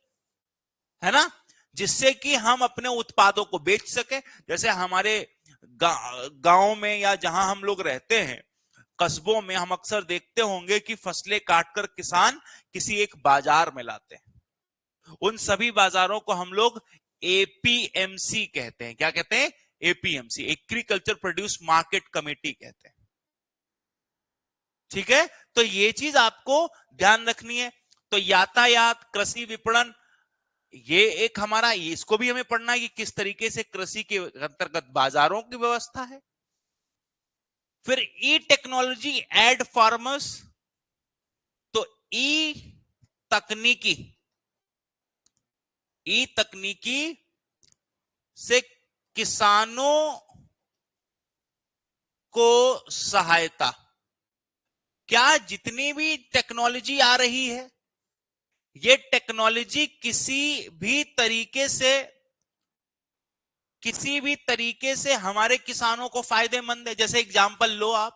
है ना? जिससे कि हम अपने उत्पादों को बेच सके। जैसे हमारे गांव में या जहां हम लोग रहते हैं, कस्बों में, हम अक्सर देखते होंगे कि फसलें काटकर किसान किसी एक बाजार में लाते हैं। उन सभी बाजारों को हम लोग एपीएमसी कहते हैं। क्या कहते हैं? APMC, agriculture produce market committee कहते हैं। ठीक है, तो ये चीज आपको ध्यान रखनी है। तो यातायात, कृषि विपणन, ये एक हमारा, इसको भी हमें पढ़ना है कि किस तरीके से कृषि के अंतर्गत बाजारों की व्यवस्था है। फिर ई टेक्नोलॉजी एड फार्मर्स, तो तकनीकी ई तकनीकी से किसानों को सहायता। क्या जितनी भी टेक्नोलॉजी आ रही है, ये टेक्नोलॉजी किसी भी तरीके से हमारे किसानों को फायदेमंद है? जैसे एग्जांपल लो आप,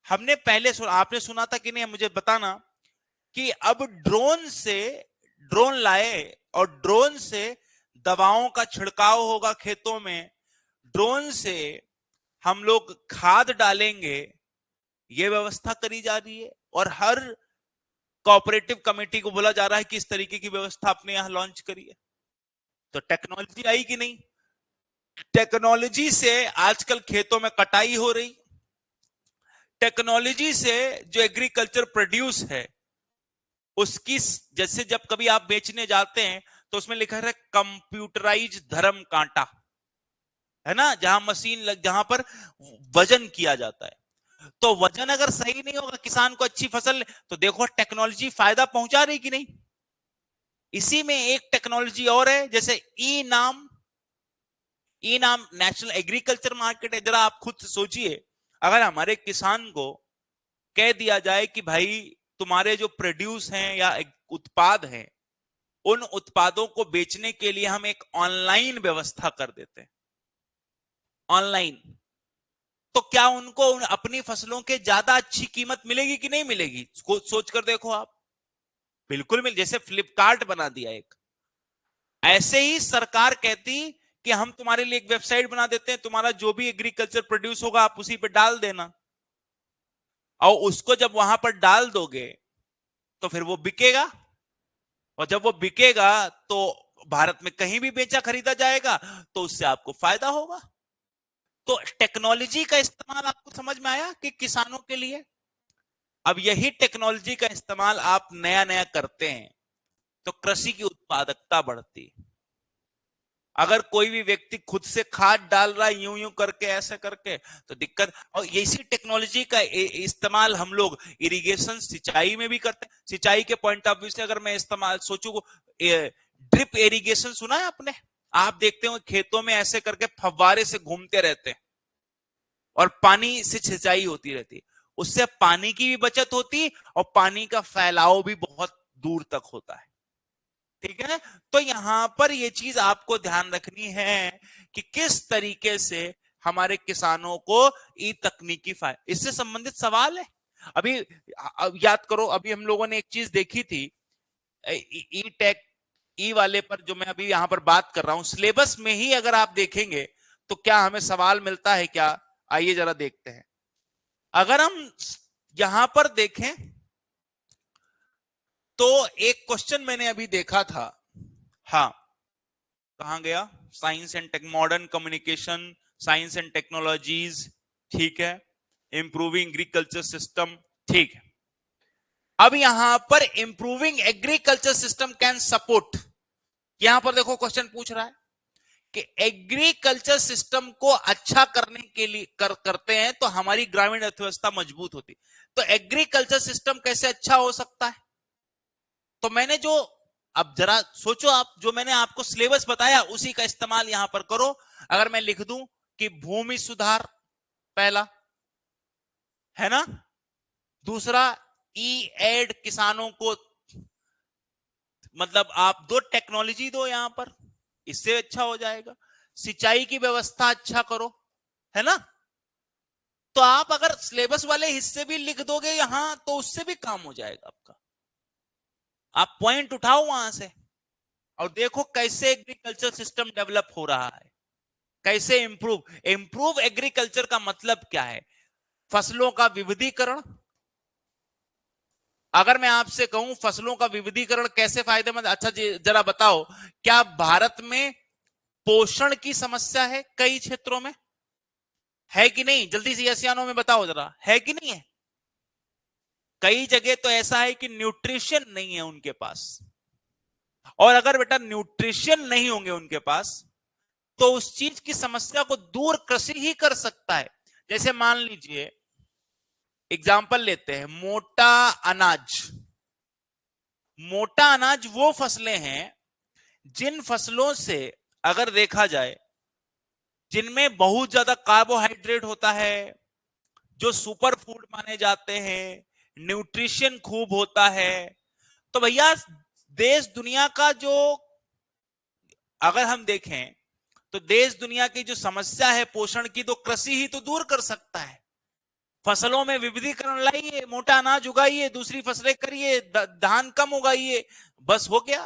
हमने पहले आपने सुना था कि नहीं, मुझे बताना, कि अब ड्रोन लाए, और ड्रोन से दवाओं का छिड़काव होगा खेतों में, ड्रोन से हम लोग खाद डालेंगे, ये व्यवस्था करी जा रही है। और हर कोऑपरेटिव कमेटी को बोला जा रहा है कि इस तरीके की व्यवस्था अपने यहां लॉन्च करिए। तो टेक्नोलॉजी आई कि नहीं? टेक्नोलॉजी से आजकल खेतों में कटाई हो रही, टेक्नोलॉजी से जो एग्रीकल्चर प्रोड्यूस है उसकी जैसे जब कभी आप बेचने जाते हैं तो उसमें लिखा है कंप्यूटराइज धर्म कांटा, है ना, जहां मशीन जहां पर वजन किया जाता है। तो वजन अगर सही नहीं होगा, किसान को अच्छी फसल, तो देखो टेक्नोलॉजी फायदा पहुंचा रही कि नहीं। इसी में एक टेक्नोलॉजी और है, जैसे ई नाम नेशनल एग्रीकल्चर मार्केट है। जरा आप खुद से सोचिए, अगर हमारे किसान को कह दिया जाए कि भाई तुम्हारे जो प्रोड्यूस हैं या उत्पाद हैं, उन उत्पादों को बेचने के लिए हम एक ऑनलाइन व्यवस्था कर देते हैं, ऑनलाइन, तो क्या उनको अपनी फसलों के ज्यादा अच्छी कीमत मिलेगी कि नहीं मिलेगी? सोचकर देखो आप। बिल्कुल मिल, जैसे फ्लिपकार्ट बना दिया एक, ऐसे ही सरकार कहती कि हम तुम्हारे लिए एक वेबसाइट बना देते हैं, तुम्हारा जो भी एग्रीकल्चर प्रोड्यूस होगा आप उसी पे डाल देना, और उसको जब वहां पर डाल दोगे तो फिर वो बिकेगा, और जब वो बिकेगा तो भारत में कहीं भी बेचा खरीदा जाएगा, तो उससे आपको फायदा होगा। तो टेक्नोलॉजी का इस्तेमाल आपको समझ में आया कि किसानों के लिए। अब यही टेक्नोलॉजी का इस्तेमाल आप नया नया करते हैं तो कृषि की उत्पादकता बढ़ती। अगर कोई भी व्यक्ति खुद से खाद डाल रहा है यूं यूं करके, ऐसे करके, तो दिक्कत। और इसी टेक्नोलॉजी का इस्तेमाल हम लोग इरिगेशन, सिंचाई में भी करते हैं। सिंचाई के पॉइंट ऑफ व्यू से अगर मैं इस्तेमाल सोचूं, ड्रिप इरिगेशन सुना है आपने? आप देखते हो खेतों में ऐसे करके फव्वारे से घूमते रहते हैं और पानी से सिंचाई होती रहती, उससे पानी की भी बचत होती और पानी का फैलाव भी बहुत दूर तक होता है। ठीक है, तो यहां पर ये चीज आपको ध्यान रखनी है कि किस तरीके से हमारे किसानों को ई तकनीकी फायदा। इससे संबंधित सवाल है अभी, अब याद करो, अभी हम लोगों ने एक चीज देखी थी, ई टेक, ई वाले पर जो मैं अभी यहां पर बात कर रहा हूं, सिलेबस में ही अगर आप देखेंगे तो क्या हमें सवाल मिलता है क्या? आइए जरा देखते हैं। अगर हम यहां पर देखें तो एक क्वेश्चन मैंने अभी देखा था, हाँ, कहां गया? Science and tech, modern communication, science and technologies, ठीक है, इंप्रूविंग एग्रीकल्चर सिस्टम, ठीक है। अब यहां पर improving agriculture system can support, यहां पर देखो क्वेश्चन पूछ रहा है कि एग्रीकल्चर सिस्टम को अच्छा करने के लिए करते हैं तो हमारी ग्रामीण अर्थव्यवस्था मजबूत होती। तो एग्रीकल्चर सिस्टम कैसे अच्छा हो सकता है? तो मैंने जो, अब जरा सोचो आप, जो मैंने आपको सिलेबस बताया उसी का इस्तेमाल यहां पर करो। अगर मैं लिख दूं कि भूमि सुधार पहला, है ना, दूसरा ई एड, किसानों को, मतलब आप दो टेक्नोलॉजी दो यहां पर, इससे अच्छा हो जाएगा। सिंचाई की व्यवस्था अच्छा करो, है ना। तो आप अगर सिलेबस वाले हिस्से भी लिख दोगे यहां तो उससे भी काम हो जाएगा आपका। आप पॉइंट उठाओ वहां से और देखो कैसे एग्रीकल्चर सिस्टम डेवलप हो रहा है, कैसे इंप्रूव एग्रीकल्चर का मतलब क्या है? फसलों का विविधीकरण। अगर मैं आपसे कहूं फसलों का विविधीकरण कैसे फायदेमंद, अच्छा जी जरा बताओ, क्या भारत में पोषण की समस्या है कई क्षेत्रों में, है कि नहीं? जल्दी से यस-या-नो में बताओ जरा, है कि नहीं है? कई जगह तो ऐसा है कि न्यूट्रिशन नहीं है उनके पास, और अगर बेटा न्यूट्रिशन नहीं होंगे उनके पास तो उस चीज की समस्या को दूर कृषि ही कर सकता है। जैसे मान लीजिए, एग्जाम्पल लेते हैं, मोटा अनाज। मोटा अनाज वो फसलें हैं जिन फसलों से, अगर देखा जाए, जिनमें बहुत ज्यादा कार्बोहाइड्रेट होता है, जो सुपर फूड माने जाते हैं, न्यूट्रिशन खूब होता है। तो भैया देश दुनिया का जो, अगर हम देखें तो देश दुनिया की जो समस्या है पोषण की, तो कृषि ही तो दूर कर सकता है। फसलों में विविधीकरण लाइए, मोटा अनाज उगाइए, दूसरी फसलें करिए, धान कम उगाइए, बस हो गया।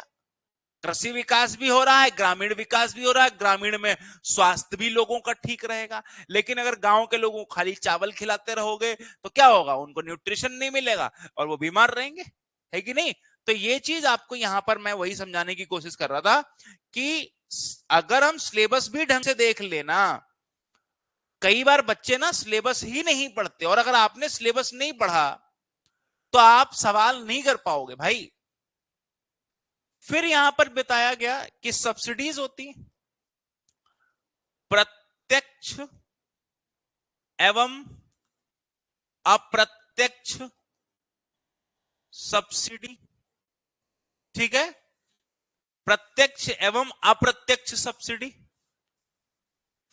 कृषि विकास भी हो रहा है, ग्रामीण विकास भी हो रहा है, ग्रामीण में स्वास्थ्य भी लोगों का ठीक रहेगा। लेकिन अगर गांव के लोगों को खाली चावल खिलाते रहोगे तो क्या होगा? उनको न्यूट्रिशन नहीं मिलेगा और वो बीमार रहेंगे, है कि नहीं? तो ये चीज आपको यहां पर मैं वही समझाने की कोशिश कर रहा था कि अगर हम सिलेबस भी ढंग से देख लेना, कई बार बच्चे ना सिलेबस ही नहीं पढ़ते, और अगर आपने सिलेबस नहीं पढ़ा तो आप सवाल नहीं कर पाओगे भाई। फिर यहां पर बताया गया कि सब्सिडीज होती हैं प्रत्यक्ष एवं अप्रत्यक्ष सब्सिडी, ठीक है, प्रत्यक्ष एवं अप्रत्यक्ष सब्सिडी।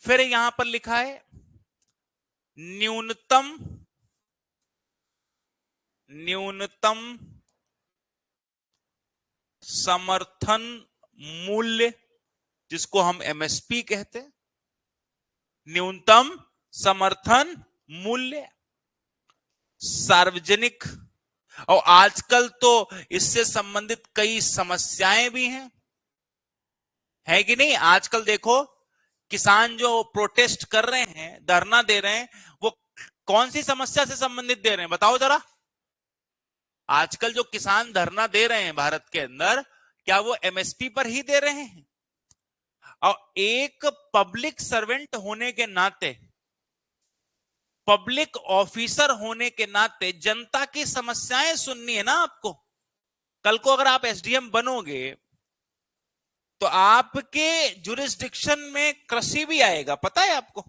फिर यहां पर लिखा है न्यूनतम समर्थन मूल्य, जिसको हम एमएसपी कहते हैं, न्यूनतम समर्थन मूल्य। सार्वजनिक, और आजकल तो इससे संबंधित कई समस्याएं भी हैं, है कि नहीं? आजकल देखो किसान जो प्रोटेस्ट कर रहे हैं, धरना दे रहे हैं, वो कौन सी समस्या से संबंधित दे रहे हैं बताओ जरा। आजकल जो किसान धरना दे रहे हैं भारत के अंदर, क्या वो एमएसपी पर ही दे रहे हैं? और एक पब्लिक सर्वेंट होने के नाते, पब्लिक ऑफिसर होने के नाते जनता की समस्याएं सुननी है ना आपको। कल को अगर आप एसडीएम बनोगे तो आपके जुरिस्डिक्शन में कृषि भी आएगा, पता है आपको।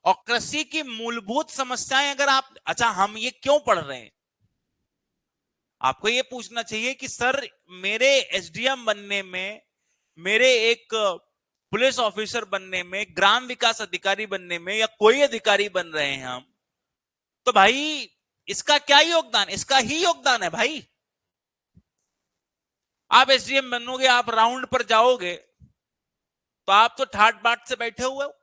और कृषि की मूलभूत समस्याएं अगर आप, अच्छा हम ये क्यों पढ़ रहे हैं, आपको ये पूछना चाहिए कि सर मेरे एसडीएम बनने में, मेरे एक पुलिस ऑफिसर बनने में, ग्राम विकास अधिकारी बनने में, या कोई अधिकारी बन रहे हैं हम, तो भाई इसका क्या योगदान, इसका ही योगदान है भाई। आप एसडीएम बनोगे, आप राउंड पर जाओगे तो आप तो ठाट बाट से बैठे हुए हो,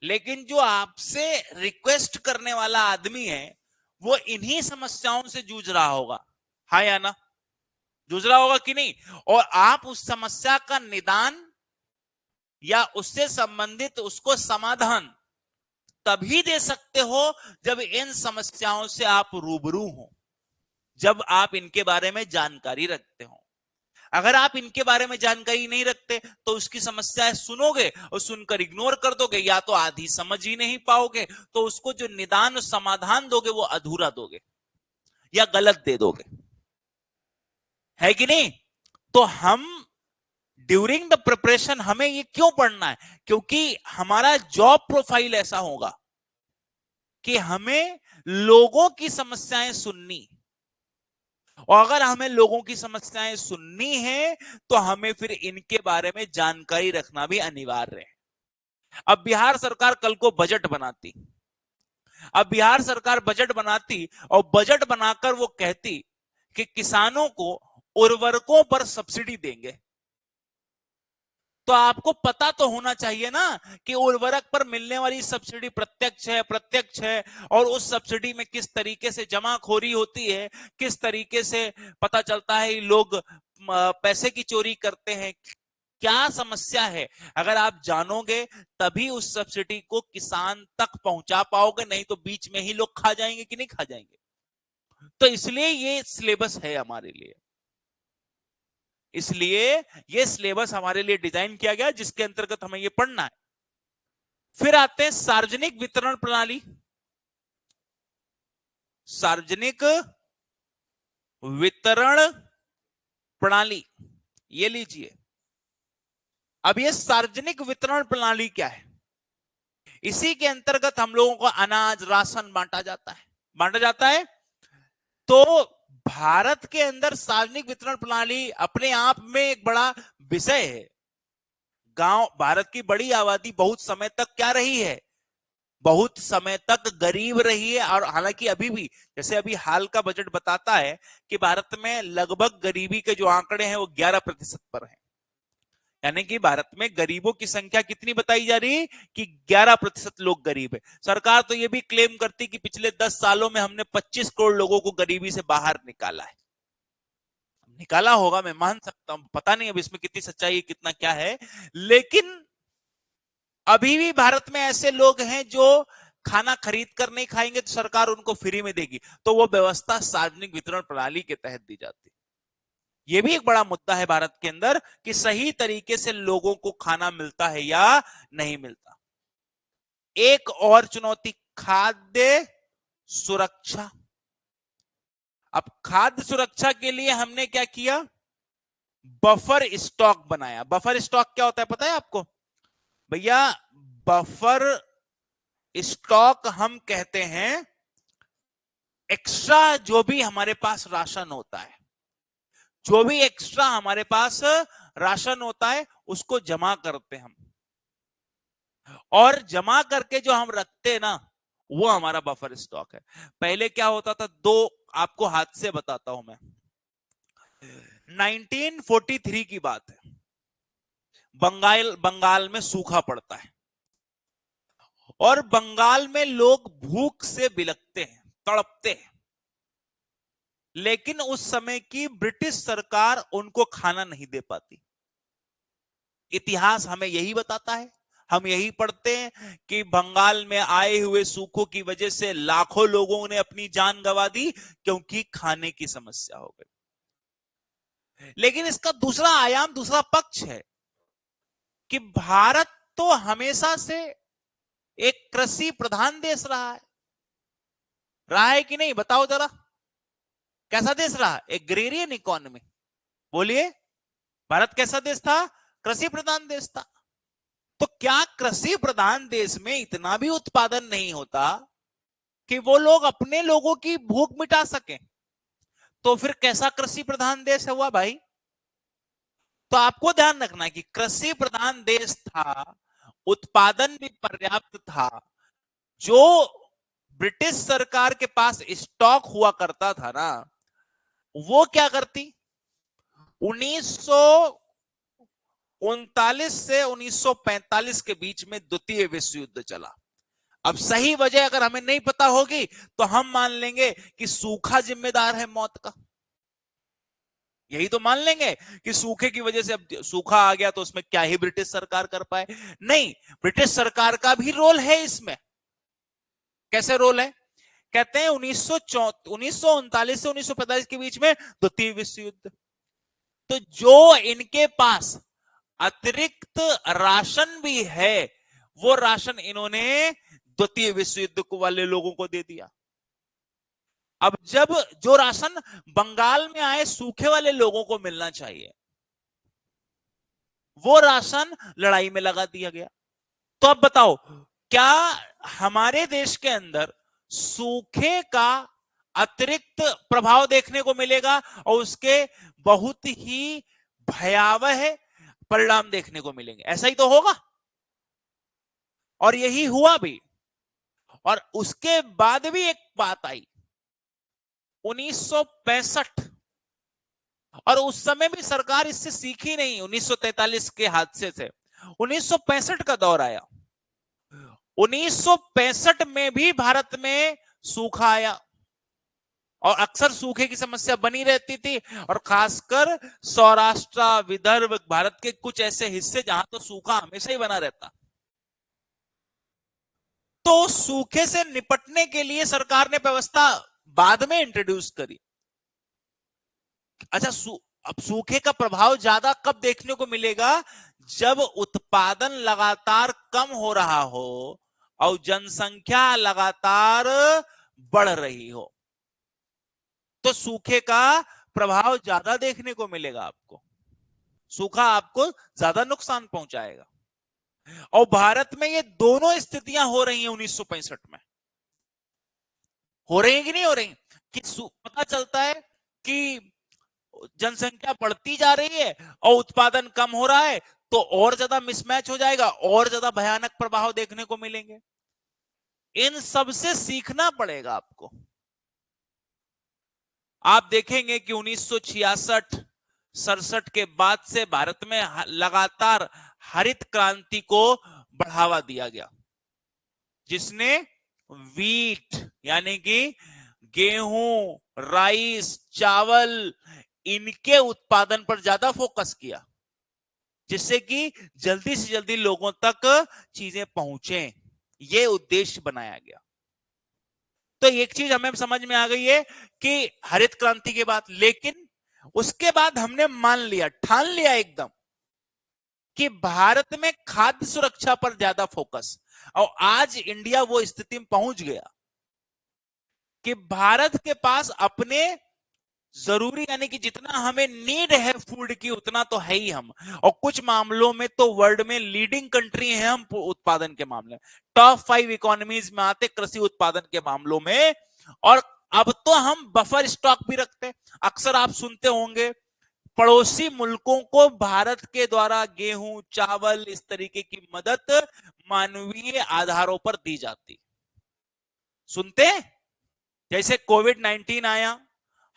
लेकिन जो आपसे रिक्वेस्ट करने वाला आदमी है वो इन्हीं समस्याओं से जूझ रहा होगा, हाँ या ना? जूझ रहा होगा कि नहीं? और आप उस समस्या का निदान या उससे संबंधित उसको समाधान तभी दे सकते हो जब इन समस्याओं से आप रूबरू हो, जब आप इनके बारे में जानकारी रखते हो। अगर आप इनके बारे में जानकारी नहीं रखते तो उसकी समस्याएं सुनोगे और सुनकर इग्नोर कर दोगे, या तो आधी समझ ही नहीं पाओगे, तो उसको जो निदान समाधान दोगे वो अधूरा दोगे या गलत दे दोगे, है कि नहीं? तो हम ड्यूरिंग द प्रिपरेशन हमें ये क्यों पढ़ना है? क्योंकि हमारा जॉब प्रोफाइल ऐसा होगा कि हमें लोगों की समस्याएं सुननी, और अगर हमें लोगों की समस्याएं सुननी है तो हमें फिर इनके बारे में जानकारी रखना भी अनिवार्य है। अब बिहार सरकार कल को बजट बनाती, अब बिहार सरकार बजट बनाती और बजट बनाकर वो कहती कि किसानों को उर्वरकों पर सब्सिडी देंगे, तो आपको पता तो होना चाहिए ना कि उर्वरक पर मिलने वाली सब्सिडी प्रत्यक्ष है, प्रत्यक्ष है, और उस सब्सिडी में किस तरीके से जमाखोरी होती है, किस तरीके से पता चलता है लोग पैसे की चोरी करते हैं, क्या समस्या है। अगर आप जानोगे तभी उस सब्सिडी को किसान तक पहुंचा पाओगे, नहीं तो बीच में ही लोग खा जाएंगे कि नहीं खा जाएंगे। तो इसलिए ये सिलेबस है हमारे लिए, इसलिए ये सिलेबस हमारे लिए डिजाइन किया गया जिसके अंतर्गत हमें ये पढ़ना है। फिर आते हैं सार्वजनिक वितरण प्रणाली। सार्वजनिक वितरण प्रणाली, ये लीजिए। अब ये सार्वजनिक वितरण प्रणाली क्या है? इसी के अंतर्गत हम लोगों को अनाज, राशन बांटा जाता है। तो भारत के अंदर सार्वजनिक वितरण प्रणाली अपने आप में एक बड़ा विषय है। गांव, भारत की बड़ी आबादी बहुत समय तक क्या रही है? बहुत समय तक गरीब रही है। और हालांकि अभी भी, जैसे अभी हाल का बजट बताता है कि भारत में लगभग गरीबी के जो आंकड़े हैं वो 11% पर है, यानी कि भारत में गरीबों की संख्या कितनी बताई जा रही है कि 11% लोग गरीब है। सरकार तो यह भी क्लेम करती कि पिछले 10 सालों में हमने 25 करोड़ लोगों को गरीबी से बाहर निकाला है। निकाला होगा, मैं मान सकता हूं, पता नहीं अब इसमें कितनी सच्चाई है, कितना क्या है, लेकिन अभी भी भारत में ऐसे लोग हैं जो खाना खरीद कर नहीं खाएंगे तो सरकार उनको फ्री में देगी, तो वो व्यवस्था सार्वजनिक वितरण प्रणाली के तहत दी जाती है। यह भी एक बड़ा मुद्दा है भारत के अंदर कि सही तरीके से लोगों को खाना मिलता है या नहीं मिलता। एक और चुनौती, खाद्य सुरक्षा। अब खाद्य सुरक्षा के लिए हमने क्या किया? बफर स्टॉक बनाया। बफर स्टॉक क्या होता है पता है आपको भैया? बफर स्टॉक हम कहते हैं एक्स्ट्रा जो भी हमारे पास राशन होता है, जो भी एक्स्ट्रा हमारे पास राशन होता है उसको जमा करते हम, और जमा करके जो हम रखते हैं ना वो हमारा बफर स्टॉक है। पहले क्या होता था, दो आपको हाथ से बताता हूं मैं। 1943 की बात है, बंगाल में सूखा पड़ता है और बंगाल में लोग भूख से बिलखते हैं, तड़पते हैं, लेकिन उस समय की ब्रिटिश सरकार उनको खाना नहीं दे पाती। इतिहास हमें यही बताता है, हम यही पढ़ते हैं कि बंगाल में आए हुए सूखों की वजह से लाखों लोगों ने अपनी जान गंवा दी क्योंकि खाने की समस्या हो गई। लेकिन इसका दूसरा आयाम, दूसरा पक्ष है कि भारत तो हमेशा से एक कृषि प्रधान देश रहा है कि नहीं? बताओ जरा, कैसा देश रहा? Agrarian economy. बोलिए, भारत कैसा देश था? कृषि प्रधान देश था। तो क्या कृषि प्रधान देश में इतना भी उत्पादन नहीं होता कि वो लोग अपने लोगों की भूख मिटा सकें? तो फिर कैसा कृषि प्रधान देश हुआ भाई? तो आपको ध्यान रखना है कि कृषि प्रधान देश था, उत्पादन भी पर्याप्त था। जो ब्रिटिश सरकार के पास स्टॉक हुआ करता था ना, वो क्या करती, 1939 से 1945 के बीच में द्वितीय विश्व युद्ध चला। अब सही वजह अगर हमें नहीं पता होगी तो हम मान लेंगे कि सूखा जिम्मेदार है मौत का। यही तो मान लेंगे कि सूखे की वजह से, अब सूखा आ गया तो उसमें क्या ही ब्रिटिश सरकार कर पाए? नहीं, ब्रिटिश सरकार का भी रोल है इसमें। कैसे रोल है? कहते हैं 1939 से 1945 के बीच में द्वितीय विश्व युद्ध। तो जो इनके पास अतिरिक्त राशन भी है, वो राशन इन्होंने द्वितीय विश्व युद्ध वाले लोगों को दे दिया। अब जब जो राशन बंगाल में आए सूखे वाले लोगों को मिलना चाहिए, वो राशन लड़ाई में लगा दिया गया। तो अब बताओ, क्या हमारे देश के अंदर सूखे का अतिरिक्त प्रभाव देखने को मिलेगा और उसके बहुत ही भयावह परिणाम देखने को मिलेंगे? ऐसा ही तो होगा, और यही हुआ भी। और उसके बाद भी एक बात आई, 1965, और उस समय भी सरकार इससे सीखी नहीं। 1943 के हादसे से 1965 का दौर आया। 1965 में भी भारत में सूखा आया, और अक्सर सूखे की समस्या बनी रहती थी, और खासकर सौराष्ट्र, विदर्भ, भारत के कुछ ऐसे हिस्से जहां तो सूखा हमेशा ही बना रहता। तो सूखे से निपटने के लिए सरकार ने व्यवस्था बाद में इंट्रोड्यूस करी। अच्छा, अब सूखे का प्रभाव ज्यादा कब देखने को मिलेगा? जब उत्पादन लगातार कम हो रहा हो और जनसंख्या लगातार बढ़ रही हो, तो सूखे का प्रभाव ज्यादा देखने को मिलेगा आपको। सूखा आपको ज्यादा नुकसान पहुंचाएगा। और भारत में ये दोनों स्थितियां हो रही हैं 1965 में। हो रही है कि नहीं हो रही? कि पता चलता है कि जनसंख्या बढ़ती जा रही है और उत्पादन कम हो रहा है, तो और ज्यादा मिसमैच हो जाएगा, और ज्यादा भयानक प्रभाव देखने को मिलेंगे। इन सब से सीखना पड़ेगा आपको। आप देखेंगे कि 1966-67 के बाद से भारत में लगातार हरित क्रांति को बढ़ावा दिया गया, जिसने वीट यानी कि गेहूं, राइस, चावल, इनके उत्पादन पर ज्यादा फोकस किया, जिससे कि जल्दी से जल्दी लोगों तक चीजें पहुंचे। यह उद्देश्य बनाया गया। तो एक चीज हमें समझ में आ गई है कि हरित क्रांति के बाद, लेकिन उसके बाद हमने मान लिया, ठान लिया एकदम कि भारत में खाद्य सुरक्षा पर ज्यादा फोकस, और आज इंडिया वो स्थिति में पहुंच गया कि भारत के पास अपने जरूरी यानी कि जितना हमें नीड है फूड की उतना तो है ही हम, और कुछ मामलों में तो वर्ल्ड में लीडिंग कंट्री है हम उत्पादन के मामले में, टॉप 5 इकोनॉमीज में आते कृषि उत्पादन के मामलों में। और अब तो हम बफर स्टॉक भी रखते हैं। अक्सर आप सुनते होंगे पड़ोसी मुल्कों को भारत के द्वारा गेहूं चावल इस तरीके की मदद मानवीय आधारों पर दी जाती, सुनते हैं? जैसे कोविड-19 आया,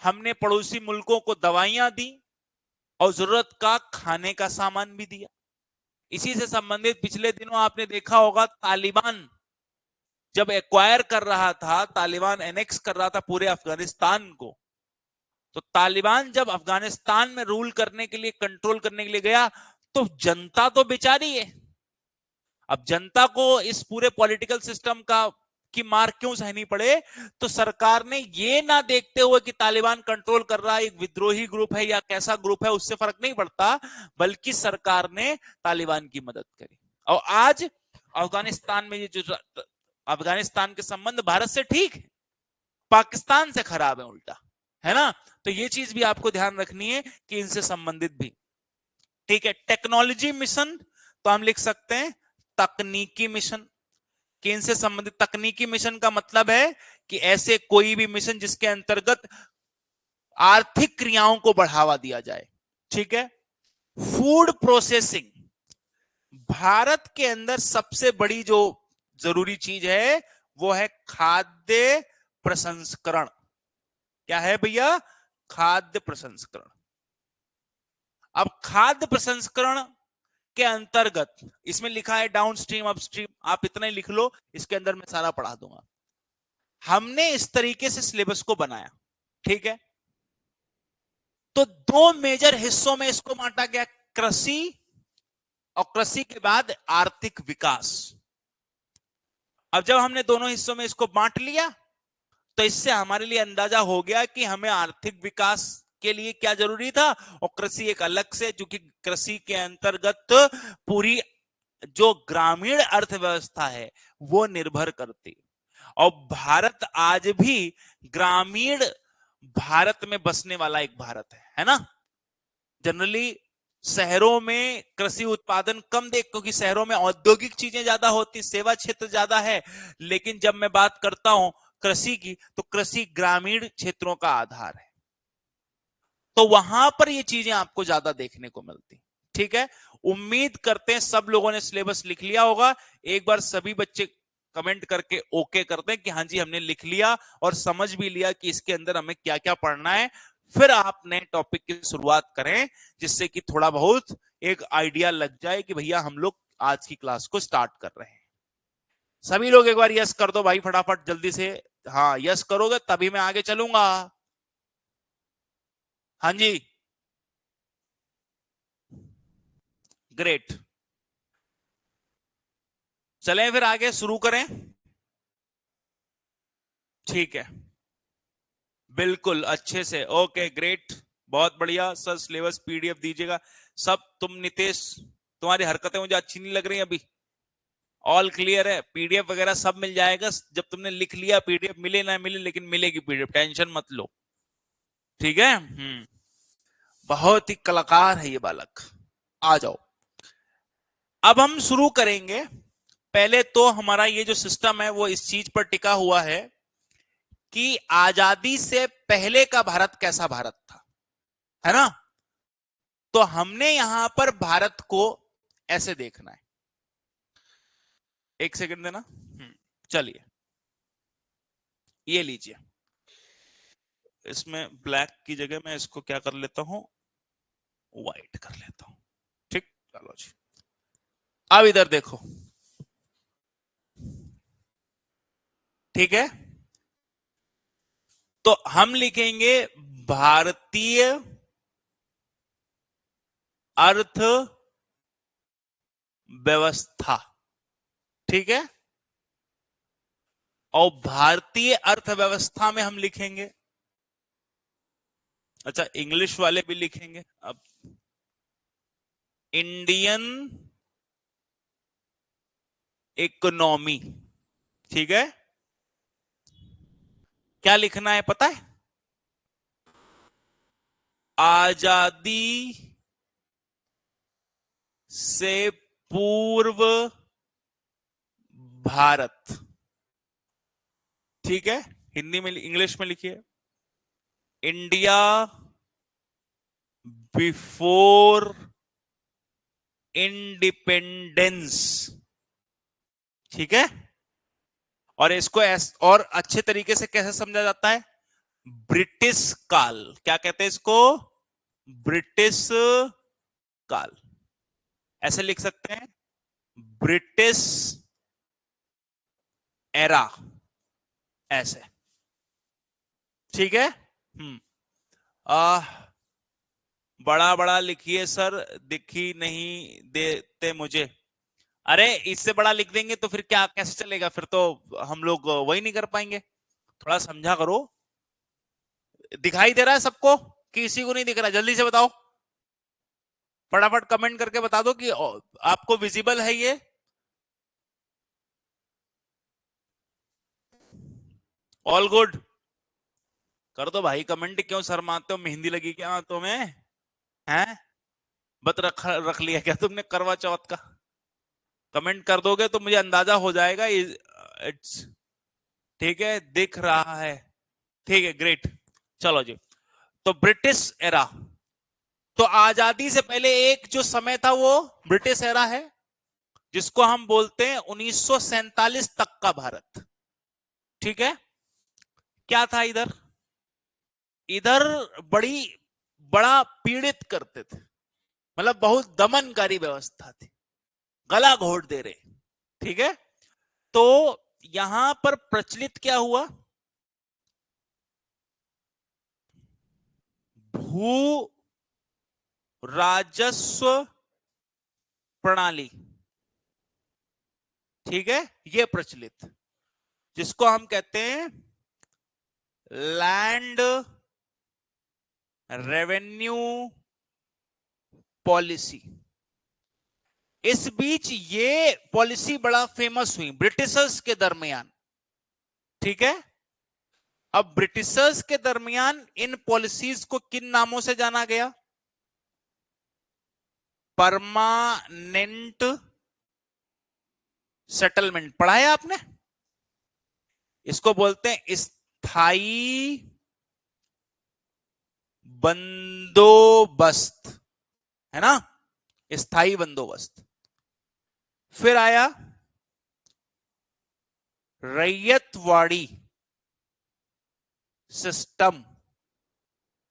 हमने पड़ोसी मुल्कों को दवाइयां दी और जरूरत का खाने का सामान भी दिया। इसी से संबंधित पिछले दिनों आपने देखा होगा तालिबान जब एक्वायर कर रहा था, तालिबान एनेक्स कर रहा था पूरे अफगानिस्तान को, तो तालिबान जब अफगानिस्तान में रूल करने के लिए, कंट्रोल करने के लिए गया, तो जनता तो बेचारी है। अब जनता को इस पूरे पॉलिटिकल सिस्टम का की मार क्यों सहनी पड़े? तो सरकार ने ये ना देखते हुए कि तालिबान कंट्रोल कर रहा है, एक विद्रोही ग्रुप है या कैसा ग्रुप है, उससे फर्क नहीं पड़ता, बल्कि सरकार ने तालिबान की मदद करी। और आज अफगानिस्तान में ये जो अफगानिस्तान के संबंध भारत से ठीक है, पाकिस्तान से खराब है उल्टा, है ना? तो ये चीज भी आपको ध्यान रखनी है कि इनसे संबंधित भी। ठीक है, टेक्नोलॉजी मिशन तो हम लिख सकते हैं तकनीकी मिशन, कि इनसे संबंधित तकनीकी मिशन का मतलब है कि ऐसे कोई भी मिशन जिसके अंतर्गत आर्थिक क्रियाओं को बढ़ावा दिया जाए। ठीक है, फूड प्रोसेसिंग, भारत के अंदर सबसे बड़ी जो जरूरी चीज है वो है खाद्य प्रसंस्करण। क्या है भैया? खाद्य प्रसंस्करण। अब खाद्य प्रसंस्करण के अंतर्गत इसमें लिखा है डाउन स्ट्रीम अपस्ट्रीम, आप इतना ही लिख लो, इसके अंदर मैं सारा पढ़ा दूंगा। हमने इस तरीके से सिलेबस को बनाया, ठीक है? तो 2 मेजर हिस्सों में इसको बांटा गया, कृषि और कृषि के बाद आर्थिक विकास। अब जब हमने दोनों हिस्सों में इसको बांट लिया, तो इससे हमारे लिए अंदाजा हो गया कि हमें आर्थिक विकास के लिए क्या जरूरी था, और कृषि एक अलग से, जो कि कृषि के अंतर्गत पूरी जो ग्रामीण अर्थव्यवस्था है वो निर्भर करती। और भारत आज भी ग्रामीण भारत में बसने वाला एक भारत है ना? जनरली शहरों में कृषि उत्पादन कम देख, क्योंकि शहरों में औद्योगिक चीजें ज्यादा होती, सेवा क्षेत्र ज्यादा है। लेकिन जब मैं बात करता हूं कृषि की, तो कृषि ग्रामीण क्षेत्रों का आधार है, तो वहां पर ये चीजें आपको ज्यादा देखने को मिलती। ठीक है, उम्मीद करते हैं सब लोगों ने सिलेबस लिख लिया होगा। एक बार सभी बच्चे कमेंट करके ओके करते हैं कि हाँ जी हमने लिख लिया और समझ भी लिया कि इसके अंदर हमें क्या क्या पढ़ना है। फिर आप नए टॉपिक की शुरुआत करें, जिससे कि थोड़ा बहुत एक आइडिया लग जाए कि भैया हम लोग आज की क्लास को स्टार्ट कर रहे हैं। सभी लोग एक बार यस कर दो भाई, फटाफट जल्दी से। हाँ, यस करोगे तभी मैं आगे चलूंगा। हाँ जी, ग्रेट। चलें फिर आगे शुरू करें। ठीक है, बिल्कुल अच्छे से, ओके ग्रेट, बहुत बढ़िया सर। सिलेबस पीडीएफ दीजिएगा सब। तुम नितेश, तुम्हारी हरकतें मुझे अच्छी नहीं लग रही अभी। ऑल क्लियर है, पीडीएफ वगैरह सब मिल जाएगा जब तुमने लिख लिया। पीडीएफ मिले ना मिले, लेकिन मिलेगी पीडीएफ, टेंशन मत लो। ठीक है, बहुत ही कलाकार है ये बालक। आ जाओ, अब हम शुरू करेंगे। पहले तो हमारा ये जो सिस्टम है वो इस चीज पर टिका हुआ है कि आजादी से पहले का भारत कैसा भारत था, है ना? तो हमने यहां पर भारत को ऐसे देखना है। एक सेकंड देना। चलिए, ये लीजिए, इसमें ब्लैक की जगह मैं इसको क्या कर लेता हूं, व्हाइट कर लेता हूं। ठीक, चलो जी, अब इधर देखो। ठीक है, तो हम लिखेंगे भारतीय अर्थ व्यवस्था। ठीक है, और भारतीय अर्थव्यवस्था में हम लिखेंगे, अच्छा इंग्लिश वाले भी लिखेंगे अब, इंडियन इकोनॉमी। ठीक है, क्या लिखना है पता है? आजादी से पूर्व भारत। ठीक है, हिंदी में इंग्लिश में लिखिए, इंडिया बिफोर इंडिपेंडेंस। ठीक है, और इसको और अच्छे तरीके से कैसे समझा जाता है? ब्रिटिश काल। क्या कहते हैं इसको? ब्रिटिश काल। ऐसे लिख सकते हैं, ब्रिटिश एरा, ऐसे। ठीक है। आ बड़ा बड़ा लिखिए सर, दिखी नहीं देते मुझे। अरे इससे बड़ा लिख देंगे तो फिर क्या, कैसे चलेगा? फिर तो हम लोग वही नहीं कर पाएंगे। थोड़ा समझा करो। दिखाई दे रहा है सबको? किसी को नहीं दिख रहा? जल्दी से बताओ, फटाफट कमेंट करके बता दो कि आपको विजिबल है ये। ऑल गुड कर दो भाई कमेंट। क्यों शर्माते हो? मेहंदी लगी क्या हाथों में? हैं? बत रख लिया क्या तुमने करवा चौथ का? कमेंट कर दोगे तो मुझे अंदाजा हो जाएगा। इट्स ठीक है, दिख रहा है। ठीक है, ग्रेट। चलो जी, तो ब्रिटिश एरा, तो आजादी से पहले एक जो समय था वो ब्रिटिश एरा है, जिसको हम बोलते हैं 1947 तक का भारत। ठीक है, क्या था इधर? इधर बड़ी बड़ा पीड़ित करते थे, मतलब बहुत दमनकारी व्यवस्था थी, गला घोट दे रहे। ठीक है, तो यहां पर प्रचलित क्या हुआ? भू राजस्व प्रणाली। ठीक है, यह प्रचलित, जिसको हम कहते हैं लैंड रेवेन्यू पॉलिसी। इस बीच ये पॉलिसी बड़ा फेमस हुई ब्रिटिशर्स के दरमियान। ठीक है, अब ब्रिटिशर्स के दरमियान इन पॉलिसीज को किन नामों से जाना गया? परमानेंट सेटलमेंट, पढ़ा है आपने? इसको बोलते हैं स्थायी बंदोबस्त, है ना? स्थायी बंदोबस्त। फिर आया रैयतवाड़ी सिस्टम,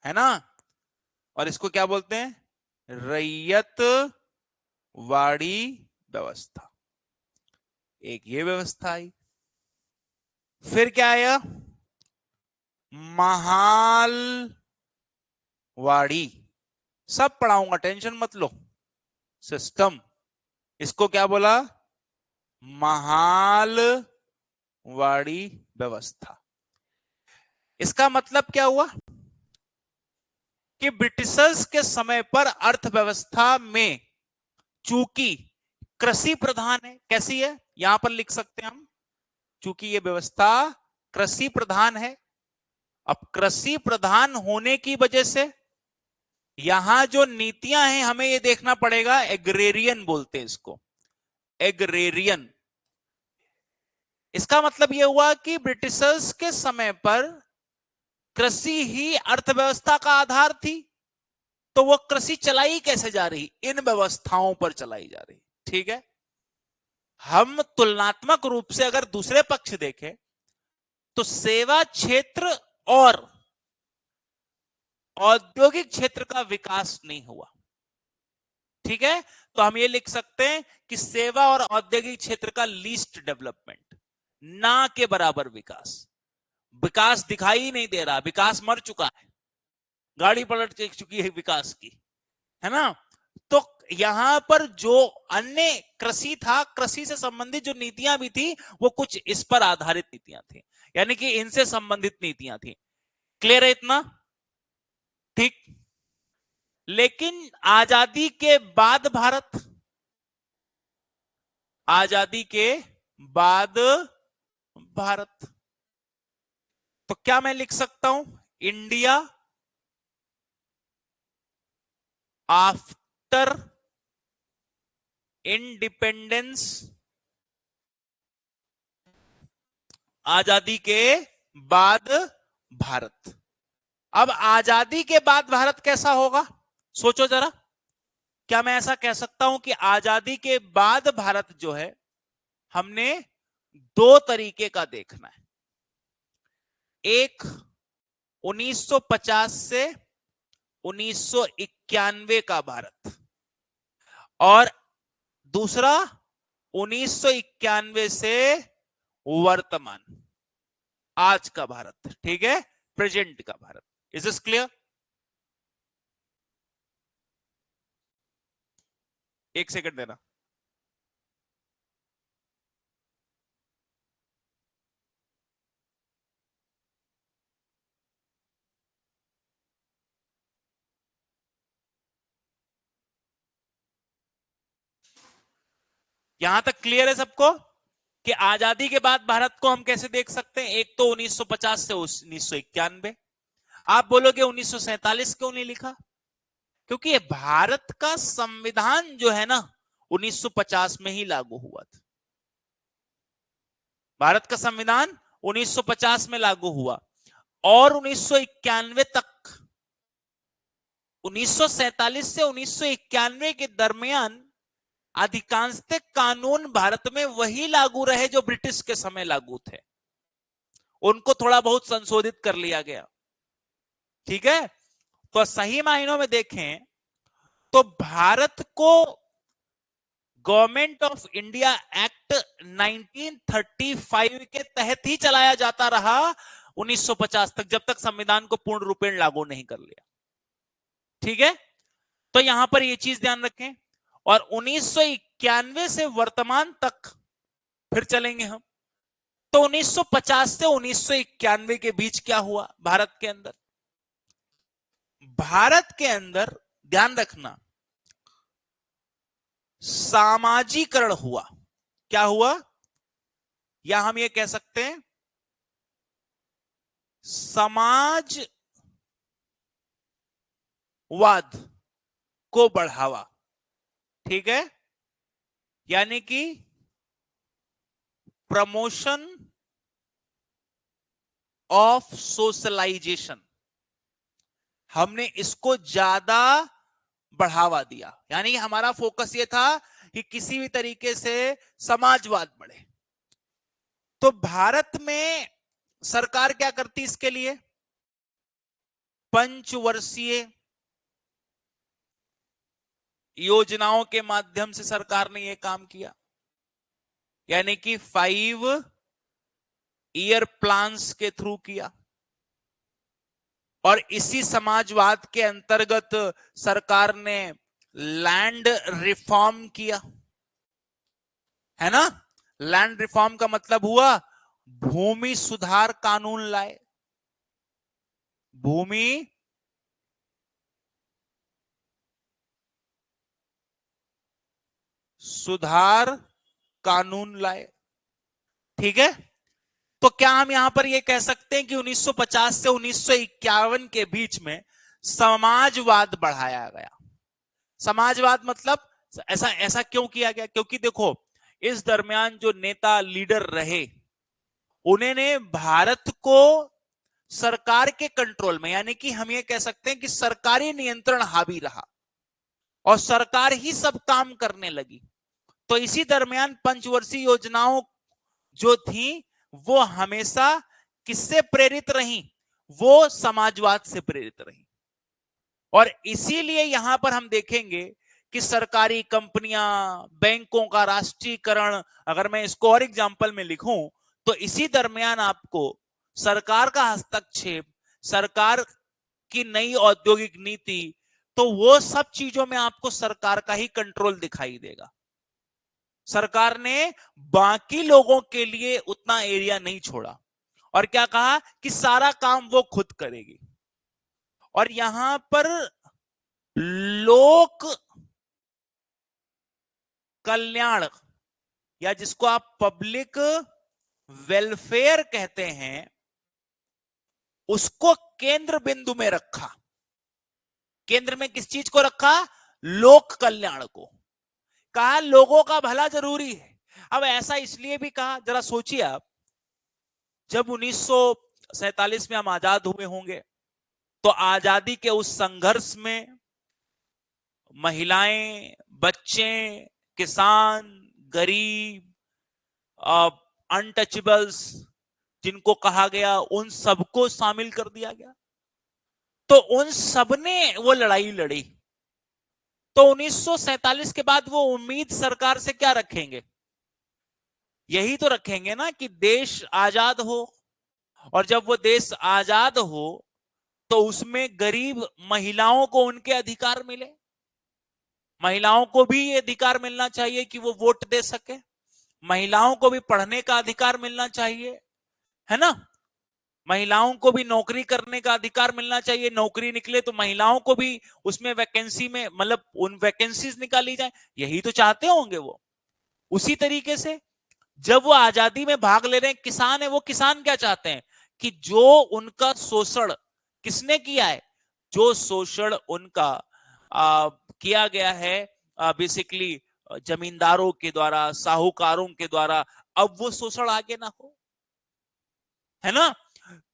है ना? और इसको क्या बोलते हैं? रैयतवाड़ी व्यवस्था। एक ये व्यवस्था आई। फिर क्या आया? महालवाड़ी। सब पढ़ाऊंगा, टेंशन मत लो। सिस्टम, इसको क्या बोला? महालवाड़ी व्यवस्था। इसका मतलब क्या हुआ कि ब्रिटिशर्स के समय पर अर्थव्यवस्था में, चूंकि कृषि प्रधान है, कैसी है यहां पर लिख सकते हैं हम, चूंकि यह व्यवस्था कृषि प्रधान है। अब कृषि प्रधान होने की वजह से यहां जो नीतियां हैं हमें यह देखना पड़ेगा, एग्रेरियन बोलते हैं इसको, एग्रेरियन। इसका मतलब यह हुआ कि ब्रिटिशर्स के समय पर कृषि ही अर्थव्यवस्था का आधार थी, तो वो कृषि चलाई कैसे जा रही? इन व्यवस्थाओं पर चलाई जा रही। ठीक है, हम तुलनात्मक रूप से अगर दूसरे पक्ष देखें तो सेवा क्षेत्र और औद्योगिक क्षेत्र का विकास नहीं हुआ। ठीक है, तो हम ये लिख सकते हैं कि सेवा और औद्योगिक क्षेत्र का लीस्ट डेवलपमेंट, ना के बराबर विकास। विकास दिखाई ही नहीं दे रहा, विकास मर चुका है, गाड़ी पलट चुकी है विकास की, है ना? तो यहां पर जो अन्य कृषि था, कृषि से संबंधित जो नीतियां भी थी वो कुछ इस पर आधारित नीतियां थी, यानी कि इनसे संबंधित नीतियां थी। क्लियर है इतना? ठीक। लेकिन आजादी के बाद भारत, आजादी के बाद भारत, तो क्या मैं लिख सकता हूं इंडिया आफ्टर इंडिपेंडेंस, आजादी के बाद भारत। अब आजादी के बाद भारत कैसा होगा, सोचो जरा। क्या मैं ऐसा कह सकता हूं कि आजादी के बाद भारत जो है, हमने दो तरीके का देखना है। एक 1950 से 1991 का भारत, और दूसरा 1991 से वर्तमान, आज का भारत। ठीक है, प्रेजेंट का भारत। Is this clear? एक सेकंड देना। यहां तक क्लियर है सबको कि आजादी के बाद भारत को हम कैसे देख सकते हैं? एक तो 1950 से 1991। आप बोलोगे 1947 क्यों नहीं लिखा? क्योंकि ये भारत का संविधान जो है ना 1950 में ही लागू हुआ था। भारत का संविधान 1950 में लागू हुआ, और 1991 तक, 1947 से 1991 के दरमियान अधिकांशतः कानून भारत में वही लागू रहे जो ब्रिटिश के समय लागू थे। उनको थोड़ा बहुत संशोधित कर लिया गया। ठीक है, तो सही मायनों में देखें तो भारत को गवर्नमेंट ऑफ इंडिया एक्ट 1935 के तहत ही चलाया जाता रहा 1950 तक, जब तक संविधान को पूर्ण रूपेण लागू नहीं कर लिया। ठीक है, तो यहां पर यह चीज ध्यान रखें। और 1991 से वर्तमान तक फिर चलेंगे हम। तो 1950 से 1991 के बीच क्या हुआ भारत के अंदर? भारत के अंदर ध्यान रखना, सामाजिकरण हुआ। क्या हुआ? या हम ये कह सकते हैं समाजवाद को बढ़ावा। ठीक है, यानी कि प्रमोशन ऑफ सोशलाइजेशन, हमने इसको ज्यादा बढ़ावा दिया। यानी हमारा फोकस ये था कि किसी भी तरीके से समाजवाद बढ़े। तो भारत में सरकार क्या करती इसके लिए? पंचवर्षीय योजनाओं के माध्यम से सरकार ने यह काम किया, यानी कि 5 ईयर प्लान्स के थ्रू किया। और इसी समाजवाद के अंतर्गत सरकार ने लैंड रिफॉर्म किया, है ना? लैंड रिफॉर्म का मतलब हुआ भूमि सुधार कानून लाए। भूमि सुधार कानून लाए। ठीक है, तो क्या हम यहां पर यह कह सकते हैं कि 1950 से 1951 के बीच में समाजवाद बढ़ाया गया? समाजवाद मतलब ऐसा ऐसा क्यों किया गया? क्योंकि देखो, इस दरमियान जो नेता लीडर रहे, उन्होंने भारत को सरकार के कंट्रोल में, यानी कि हम ये कह सकते हैं कि सरकारी नियंत्रण हावी रहा और सरकार ही सब काम करने लगी। तो इसी दरमियान पंचवर्षीय योजनाओं जो थी वो हमेशा किससे प्रेरित रही? वो समाजवाद से प्रेरित रही। और इसीलिए यहां पर हम देखेंगे कि सरकारी कंपनियां, बैंकों का राष्ट्रीयकरण, अगर मैं इसको और एग्जांपल में लिखूं तो इसी दरमियान आपको सरकार का हस्तक्षेप, सरकार की नई औद्योगिक नीति, तो वो सब चीजों में आपको सरकार का ही कंट्रोल दिखाई देगा। सरकार ने बाकी लोगों के लिए उतना एरिया नहीं छोड़ा और क्या कहा कि सारा काम वो खुद करेगी। और यहां पर लोक कल्याण, या जिसको आप पब्लिक वेलफेयर कहते हैं, उसको केंद्र बिंदु में रखा। केंद्र में किस चीज को रखा? लोक कल्याण को, कहा लोगों का भला जरूरी है। अब ऐसा इसलिए भी कहा, जरा सोचिए आप, जब 1947 में हम आजाद हुए होंगे तो आजादी के उस संघर्ष में महिलाएं, बच्चे, किसान, गरीब, अनटचेबल्स जिनको कहा गया, उन सबको शामिल कर दिया गया। तो उन सबने वो लड़ाई लड़ी। तो 1947 के बाद वो उम्मीद सरकार से क्या रखेंगे? यही तो रखेंगे ना कि देश आजाद हो, और जब वो देश आजाद हो तो उसमें गरीब महिलाओं को उनके अधिकार मिले। महिलाओं को भी ये अधिकार मिलना चाहिए कि वो वोट दे सके, महिलाओं को भी पढ़ने का अधिकार मिलना चाहिए, है ना? महिलाओं को भी नौकरी करने का अधिकार मिलना चाहिए, नौकरी निकले तो महिलाओं को भी उसमें वैकेंसी में, मतलब उन वैकेंसीज निकाली जाए, यही तो चाहते होंगे वो। उसी तरीके से जब वो आजादी में भाग ले रहे हैं, किसान है, वो किसान क्या चाहते हैं कि जो उनका शोषण किसने किया है, जो शोषण उनका किया गया है बेसिकली जमींदारों के द्वारा, साहूकारों के द्वारा, अब वो शोषण आगे ना हो, है ना?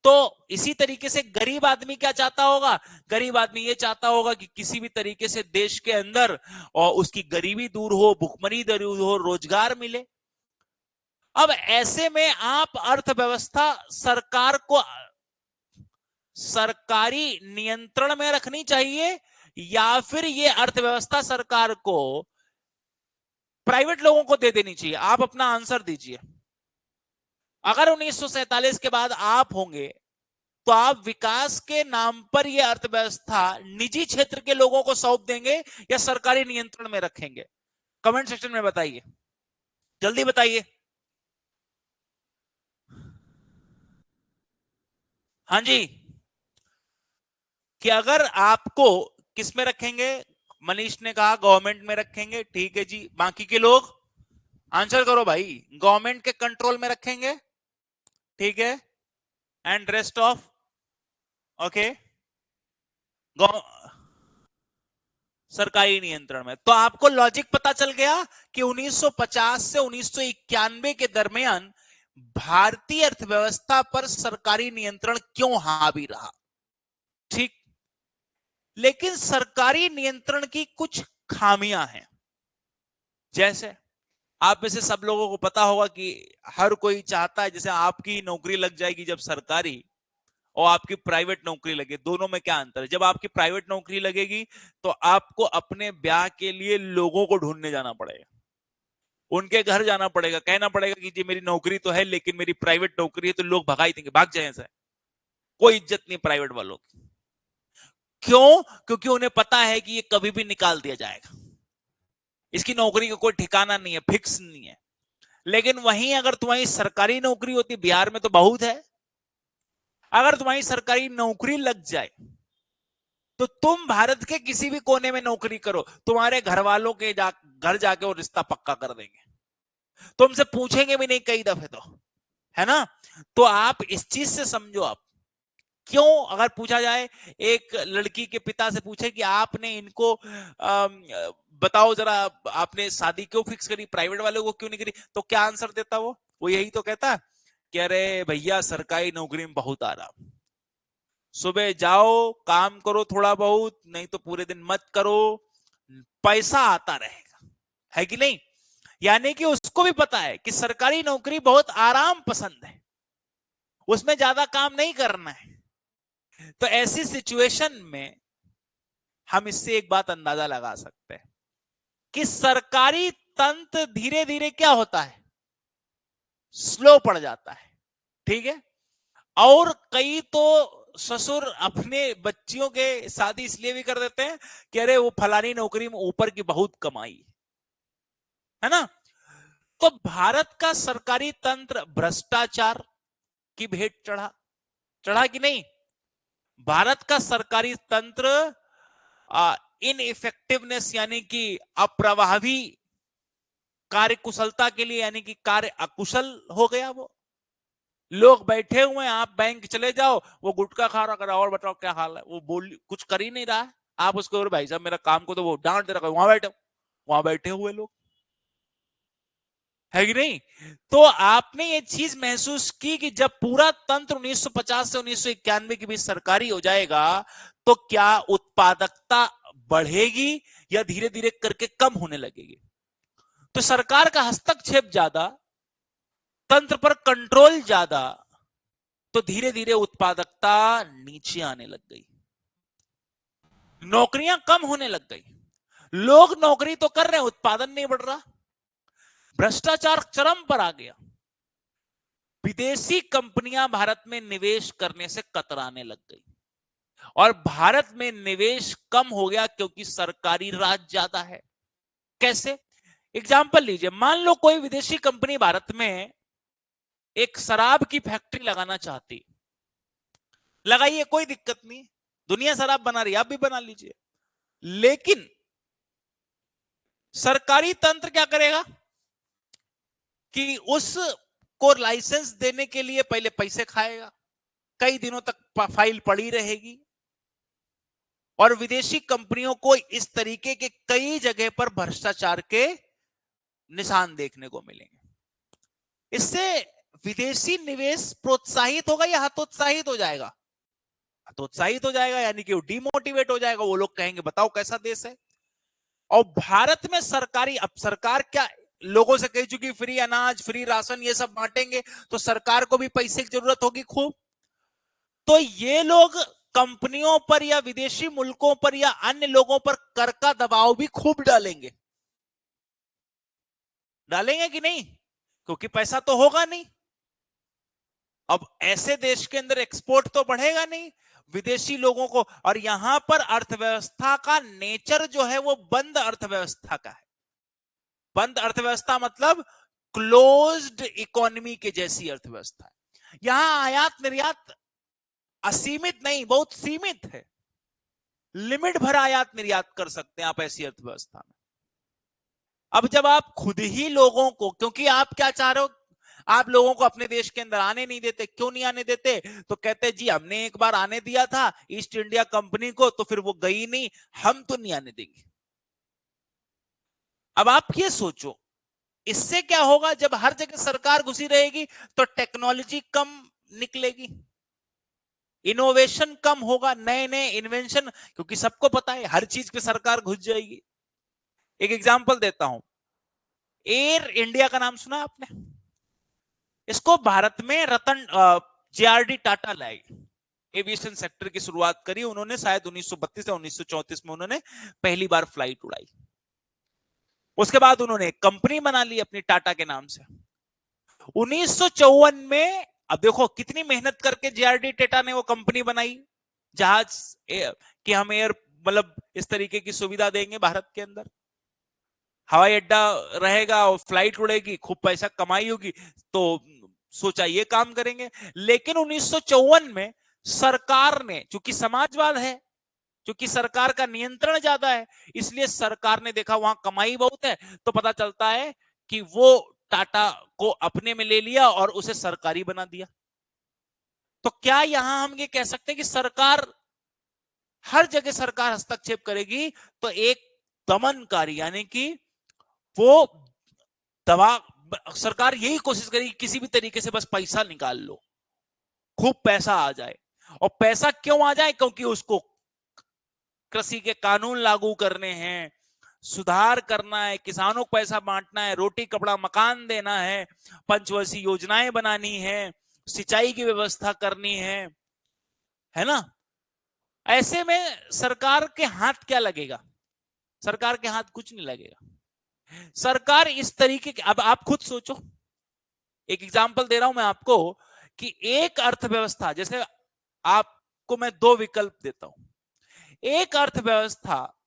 तो इसी तरीके से गरीब आदमी क्या चाहता होगा? गरीब आदमी ये चाहता होगा कि किसी भी तरीके से देश के अंदर और उसकी गरीबी दूर हो, भुखमरी दूर हो, रोजगार मिले। अब ऐसे में आप अर्थव्यवस्था सरकार को सरकारी नियंत्रण में रखनी चाहिए, या फिर ये अर्थव्यवस्था सरकार को प्राइवेट लोगों को दे देनी चाहिए? आप अपना आंसर दीजिए। अगर 1947 के बाद आप होंगे तो आप विकास के नाम पर यह अर्थव्यवस्था निजी क्षेत्र के लोगों को सौंप देंगे या सरकारी नियंत्रण में रखेंगे? कमेंट सेक्शन में बताइए, जल्दी बताइए। हाँ जी, कि अगर आपको किस में रखेंगे? मनीष ने कहा गवर्नमेंट में रखेंगे, ठीक है जी। बाकी के लोग आंसर करो भाई। गवर्नमेंट के कंट्रोल में रखेंगे, ठीक है, एंड रेस्ट ऑफ ओके सरकारी नियंत्रण में। तो आपको लॉजिक पता चल गया कि 1950 से 1991 के दरमियान भारतीय अर्थव्यवस्था पर सरकारी नियंत्रण क्यों हावी रहा। ठीक, लेकिन सरकारी नियंत्रण की कुछ खामियां हैं। जैसे आप में से सब लोगों को पता होगा कि हर कोई चाहता है, जैसे आपकी नौकरी लग जाएगी जब सरकारी, और आपकी प्राइवेट नौकरी लगे, दोनों में क्या अंतर है? जब आपकी प्राइवेट नौकरी लगेगी तो आपको अपने ब्याह के लिए लोगों को ढूंढने जाना पड़ेगा, उनके घर जाना पड़ेगा, कहना पड़ेगा कि जी मेरी नौकरी तो है लेकिन मेरी प्राइवेट नौकरी है, तो लोग भगाई देंगे, भाग जाए ऐसा। कोई इज्जत नहीं प्राइवेट वालों की। क्यों? क्योंकि उन्हें पता है कि ये कभी भी निकाल दिया जाएगा, इसकी नौकरी का कोई ठिकाना नहीं है, फिक्स नहीं है। लेकिन वहीं अगर तुम्हारी सरकारी नौकरी होती, बिहार में तो बहुत है, अगर तुम्हारी सरकारी नौकरी लग जाए तो तुम भारत के किसी भी कोने में नौकरी करो, तुम्हारे घर वालों के घर जाके वो रिश्ता पक्का कर देंगे, तुमसे पूछेंगे भी नहीं कई दफे, तो है ना? तो आप इस चीज से समझो। आप क्यों, अगर पूछा जाए, एक लड़की के पिता से पूछे कि आपने इनको बताओ जरा, आपने शादी क्यों फिक्स करी, प्राइवेट वालों को क्यों नहीं करी, तो क्या आंसर देता वो यही तो कहता कि अरे भैया सरकारी नौकरी में बहुत आराम, सुबह जाओ काम करो थोड़ा बहुत, नहीं तो पूरे दिन मत करो, पैसा आता रहेगा, है कि नहीं? यानी कि उसको भी पता है कि सरकारी नौकरी बहुत आराम पसंद है, उसमें ज्यादा काम नहीं करना है। तो ऐसी सिचुएशन में हम इससे एक बात अंदाजा लगा सकते हैं कि सरकारी तंत्र धीरे धीरे क्या होता है, स्लो पड़ जाता है, ठीक है। और कई तो ससुर अपने बच्चियों के शादी इसलिए भी कर देते हैं कि अरे वो फलानी नौकरी में ऊपर की बहुत कमाई है ना। तो भारत का सरकारी तंत्र भ्रष्टाचार की भेंट चढ़ा कि नहीं? भारत का सरकारी तंत्र इनइफेक्टिवनेस यानी कि अप्रभावी कार्य कुशलता के लिए, यानी कि कार्य अकुशल हो गया। वो लोग बैठे हुए हैं, आप बैंक चले जाओ, वो गुटखा खा रहा, और बताओ क्या हाल है, वो बोल कुछ कर ही नहीं रहा है, आप उसको, और भाई साहब मेरा काम को तो वो डांट दे रखा है, वहां बैठे हुए लोग, है कि नहीं? तो आपने ये चीज महसूस की कि जब पूरा तंत्र 1950 से 1991 के बीच सरकारी हो जाएगा तो क्या उत्पादकता बढ़ेगी या धीरे धीरे करके कम होने लगेगी? तो सरकार का हस्तक्षेप ज्यादा, तंत्र पर कंट्रोल ज्यादा, तो धीरे धीरे उत्पादकता नीचे आने लग गई, नौकरियां कम होने लग गई। लोग नौकरी तो कर रहे हैं, उत्पादन नहीं बढ़ रहा, भ्रष्टाचार चरम पर आ गया, विदेशी कंपनियां भारत में निवेश करने से कतराने लग गई और भारत में निवेश कम हो गया क्योंकि सरकारी राज ज्यादा है। कैसे? एग्जाम्पल लीजिए, मान लो कोई विदेशी कंपनी भारत में एक शराब की फैक्ट्री लगाना चाहती, लगाइए, कोई दिक्कत नहीं, दुनिया शराब बना रही है, आप भी बना लीजिए। लेकिन सरकारी तंत्र क्या करेगा कि उस को लाइसेंस देने के लिए पहले पैसे खाएगा, कई दिनों तक फाइल पड़ी रहेगी और विदेशी कंपनियों को इस तरीके के कई जगह पर भ्रष्टाचार के निशान देखने को मिलेंगे। इससे विदेशी निवेश प्रोत्साहित होगा या हतोत्साहित हो जाएगा? हतोत्साहित हो जाएगा, यानी कि वो डिमोटिवेट हो जाएगा। वो लोग कहेंगे बताओ कैसा देश है। और भारत में सरकारी, अब सरकार क्या लोगों से कह चुकी फ्री अनाज, फ्री राशन ये सब बांटेंगे तो सरकार को भी पैसे की जरूरत होगी खूब, तो ये लोग कंपनियों पर या विदेशी मुल्कों पर या अन्य लोगों पर कर का दबाव भी खूब डालेंगे। डालेंगे कि नहीं? क्योंकि पैसा तो होगा नहीं। अब ऐसे देश के अंदर एक्सपोर्ट तो बढ़ेगा नहीं विदेशी लोगों को, और यहां पर अर्थव्यवस्था का नेचर जो है वो बंद अर्थव्यवस्था का है। बंद अर्थव्यवस्था मतलब क्लोज्ड इकोनॉमी के जैसी अर्थव्यवस्था है। यहां आयात निर्यात असीमित नहीं, बहुत सीमित है, लिमिट भर आयात निर्यात कर सकते हैं आप ऐसी अर्थव्यवस्था में। अब जब आप खुद ही लोगों को, क्योंकि आप क्या चाह रहे हो, आप लोगों को अपने देश के अंदर आने नहीं देते। क्यों नहीं आने देते? तो कहते जी हमने एक बार आने दिया था ईस्ट इंडिया कंपनी को, तो फिर वो गई नहीं, हम तो नहीं आने देंगे। अब आप ये सोचो, इससे क्या होगा? जब हर जगह सरकार घुसी रहेगी तो टेक्नोलॉजी कम निकलेगी, इनोवेशन कम होगा, नए नए इन्वेंशन, क्योंकि सबको पता है हर चीज पे सरकार घुस जाएगी। एक एग्जांपल देता हूं, एयर इंडिया का नाम सुना आपने? इसको भारत में रतन जेआरडी टाटा लाई, एविएशन सेक्टर की शुरुआत करी उन्होंने, शायद 1932 या 1934 में उन्होंने पहली बार फ्लाइट उड़ाई। उसके बाद उन्होंने एक कंपनी बना ली अपनी टाटा के नाम से। 1954 में, अब देखो कितनी मेहनत करके जेआरडी टाटा ने वो कंपनी बनाई, जहाज कि हम एयर मतलब इस तरीके की सुविधा देंगे भारत के अंदर, हवाई अड्डा रहेगा और फ्लाइट उड़ेगी, खूब पैसा कमाई होगी, तो सोचा ये काम करेंगे। लेकिन 1954 में सरकार ने, चूंकि समाजवाद है, क्योंकि सरकार का नियंत्रण ज्यादा है, इसलिए सरकार ने देखा वहां कमाई बहुत है, तो पता चलता है कि वो टाटा को अपने में ले लिया और उसे सरकारी बना दिया। तो क्या यहां हम ये कह सकते हैं कि सरकार, हर जगह सरकार हस्तक्षेप करेगी तो एक दमनकारी, यानी कि वो दबा, सरकार यही कोशिश करेगी किसी भी तरीके से बस पैसा निकाल लो, खूब पैसा आ जाए। और पैसा क्यों आ जाए? क्योंकि उसको कृषि के कानून लागू करने हैं, सुधार करना है, किसानों को पैसा बांटना है, रोटी कपड़ा मकान देना है, पंचवर्षीय योजनाएं बनानी है, सिंचाई की व्यवस्था करनी है ना? ऐसे में सरकार के हाथ क्या लगेगा? सरकार के हाथ कुछ नहीं लगेगा। सरकार इस तरीके के, अब आप खुद सोचो, एक एग्जांपल दे रहा हूं मैं आपको कि एक अर्थव्यवस्था, जैसे आपको मैं दो विकल्प देता हूं, एक अर्थव्यवस्था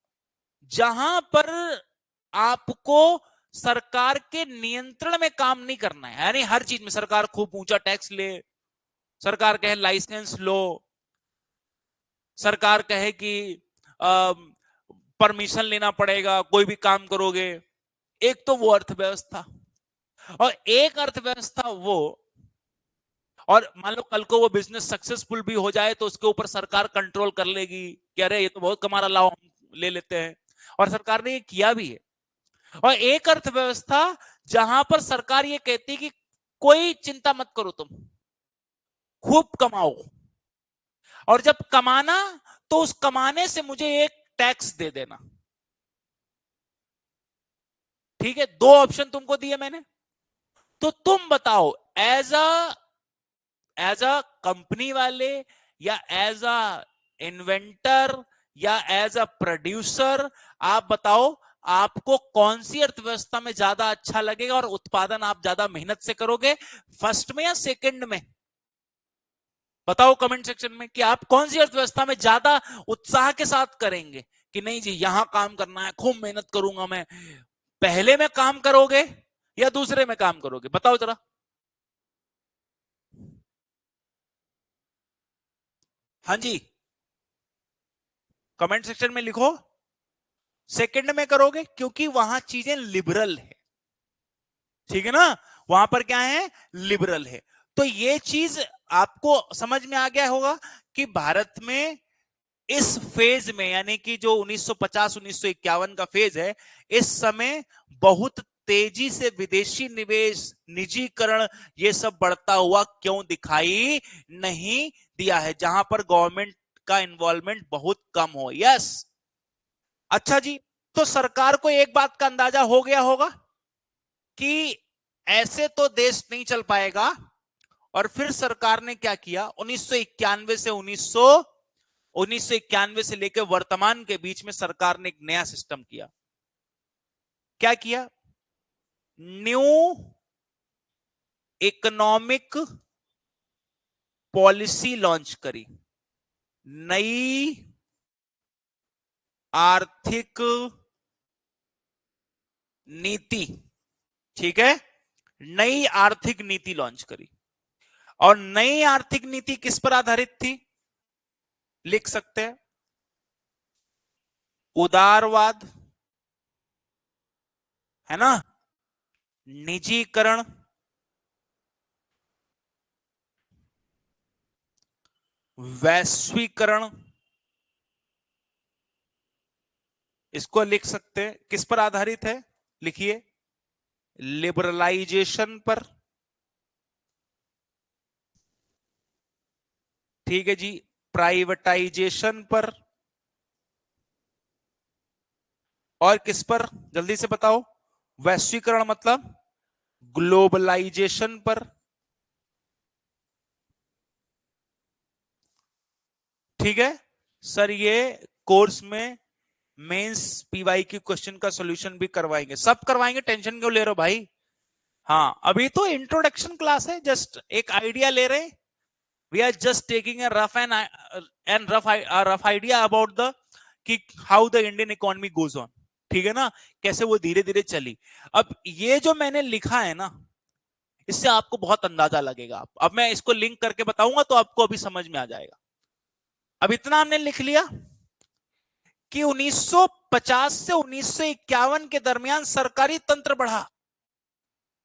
जहां पर आपको सरकार के नियंत्रण में काम नहीं करना है, यानी हर चीज में सरकार खूब ऊंचा टैक्स ले, सरकार कहे लाइसेंस लो, सरकार कहे कि परमिशन लेना पड़ेगा कोई भी काम करोगे, एक तो वो अर्थव्यवस्था। और एक अर्थव्यवस्था वो, और मान लो कल को वो बिजनेस सक्सेसफुल भी हो जाए तो उसके ऊपर सरकार कंट्रोल कर लेगी कि अरे ये तो बहुत कमा रहा, लाओ हम ले लेते हैं। और सरकार ने ये किया भी है। और एक अर्थव्यवस्था जहां पर सरकार ये कहती कि कोई चिंता मत करो, तुम खूब कमाओ, और जब कमाना तो उस कमाने से मुझे एक टैक्स दे देना। ठीक है, दो ऑप्शन तुमको दिए मैंने, तो तुम बताओ एज अ कंपनी वाले, या एज अ इन्वेंटर, या एज अ प्रोड्यूसर, आप बताओ आपको कौन सी अर्थव्यवस्था में ज्यादा अच्छा लगेगा और उत्पादन आप ज्यादा मेहनत से करोगे, फर्स्ट में या सेकंड में? बताओ कमेंट सेक्शन में कि आप कौन सी अर्थव्यवस्था में ज्यादा उत्साह के साथ करेंगे कि नहीं जी यहां काम करना है, खूब मेहनत करूंगा मैं। पहले में काम करोगे या दूसरे में काम करोगे, बताओ जरा। हाँ जी, कमेंट सेक्शन में लिखो। सेकंड में करोगे क्योंकि वहां चीजें लिबरल है, ठीक है ना, वहां पर क्या है, लिबरल है। तो ये चीज आपको समझ में आ गया होगा कि भारत में इस फेज में, यानी कि जो 1950-1951 का फेज है, इस समय बहुत तेजी से विदेशी निवेश, निजीकरण, ये सब बढ़ता हुआ क्यों दिखाई नहीं दिया है, जहां पर गवर्नमेंट का इन्वॉल्वमेंट बहुत कम हो। यस, अच्छा जी, तो सरकार को एक बात का अंदाजा हो गया होगा कि ऐसे तो देश नहीं चल पाएगा। और फिर सरकार ने क्या किया, 1991 से लेकर वर्तमान के बीच में सरकार ने एक नया सिस्टम किया। क्या किया? न्यू इकोनॉमिक पॉलिसी लॉन्च करी, नई आर्थिक नीति। ठीक है, नई आर्थिक नीति लॉन्च करी। और नई आर्थिक नीति किस पर आधारित थी? लिख सकते हैं, उदारवाद, है ना, निजीकरण, वैश्वीकरण, इसको लिख सकते हैं। किस पर आधारित है? लिखिए, लिबरलाइजेशन पर। ठीक है जी, प्राइवेटाइजेशन पर। और किस पर, जल्दी से बताओ? वैश्वीकरण मतलब ग्लोबलाइजेशन पर। ठीक है सर, ये कोर्स में मेंस पीवाई की क्वेश्चन का सॉल्यूशन भी करवाएंगे, सब करवाएंगे, टेंशन क्यों ले रहे हो भाई। हाँ, अभी तो इंट्रोडक्शन क्लास है, जस्ट एक आइडिया ले रहे हैं। We are just taking a rough idea about the कि how the Indian economy goes on. ठीक है ना, कैसे वो धीरे धीरे चली। अब ये जो मैंने लिखा है ना, इससे आपको बहुत अंदाजा लगेगा। अब मैं इसको लिंक करके बताऊंगा तो आपको अभी समझ में आ जाएगा। अब इतना हमने लिख लिया कि 1950 से 1951 के दरमियान सरकारी तंत्र बढ़ा,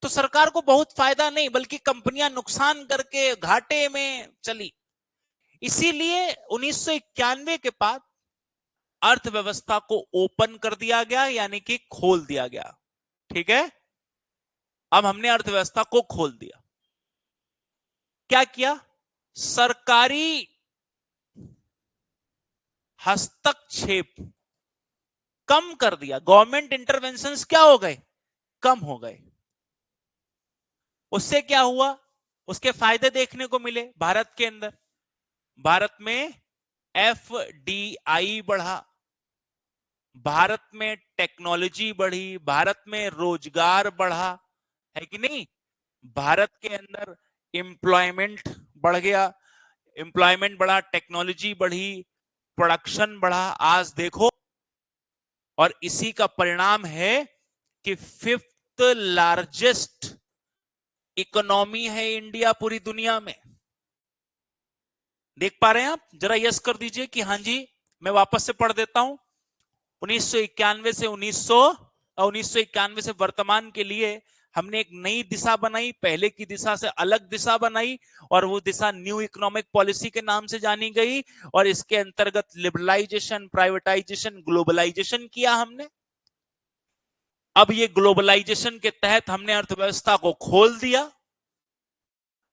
तो सरकार को बहुत फायदा नहीं, बल्कि कंपनियां नुकसान करके घाटे में चली। इसीलिए 1991 के बाद अर्थव्यवस्था को ओपन कर दिया गया, यानी कि खोल दिया गया। ठीक है, अब हमने अर्थव्यवस्था को खोल दिया। क्या किया? सरकारी हस्तक्षेप कम कर दिया, गवर्नमेंट इंटरवेंशंस क्या हो गए, कम हो गए। उससे क्या हुआ, उसके फायदे देखने को मिले भारत के अंदर। भारत में एफडीआई बढ़ा, भारत में टेक्नोलॉजी बढ़ी, भारत में रोजगार बढ़ा, है कि नहीं? भारत के अंदर एम्प्लॉयमेंट बढ़ गया, एम्प्लॉयमेंट बढ़ा, टेक्नोलॉजी बढ़ी, प्रोडक्शन बढ़ा। आज देखो, और इसी का परिणाम है कि 5th लार्जेस्ट इकोनॉमी है इंडिया पूरी दुनिया में। देख पा रहे हैं आप? जरा यस कर दीजिए कि हाँ जी। मैं वापस से पढ़ देता हूं, 1991 से वर्तमान के लिए हमने एक नई दिशा बनाई, पहले की दिशा से अलग दिशा बनाई, और वो दिशा न्यू इकोनॉमिक पॉलिसी के नाम से जानी गई। और इसके अंतर्गत लिबरलाइजेशन, प्राइवेटाइजेशन, ग्लोबलाइजेशन किया हमने। अब ये ग्लोबलाइजेशन के तहत हमने अर्थव्यवस्था को खोल दिया।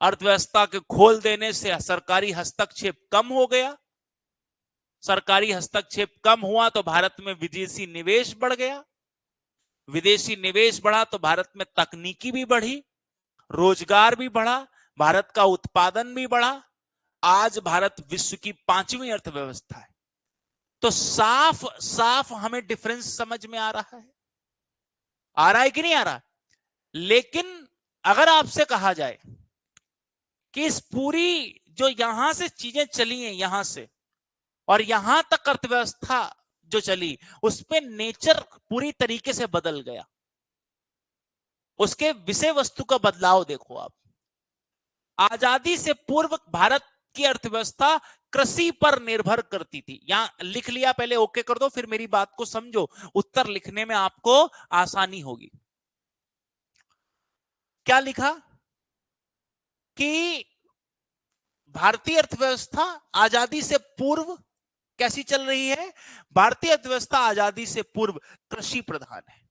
अर्थव्यवस्था के खोल देने से सरकारी हस्तक्षेप कम हो गया। सरकारी हस्तक्षेप कम हुआ तो भारत में विदेशी निवेश बढ़ गया। विदेशी निवेश बढ़ा तो भारत में तकनीकी भी बढ़ी, रोजगार भी बढ़ा, भारत का उत्पादन भी बढ़ा। आज भारत विश्व की 5वीं अर्थव्यवस्था है। तो साफ साफ हमें डिफरेंस समझ में आ रहा है कि नहीं आ रहा? लेकिन अगर आपसे कहा जाए कि इस पूरी जो यहां से चीजें चली हैं, यहां से और यहां तक अर्थव्यवस्था जो चली, उसपे नेचर पूरी तरीके से बदल गया। उसके विषय वस्तु का बदलाव देखो आप। आजादी से पूर्व भारत की अर्थव्यवस्था कृषि पर निर्भर करती थी। यहां लिख लिया, पहले ओके कर दो, फिर मेरी बात को समझो, उत्तर लिखने में आपको आसानी होगी। क्या लिखा कि भारतीय अर्थव्यवस्था आजादी से पूर्व कैसी चल रही है? भारतीय अर्थव्यवस्था आजादी से पूर्व कृषि प्रधान है।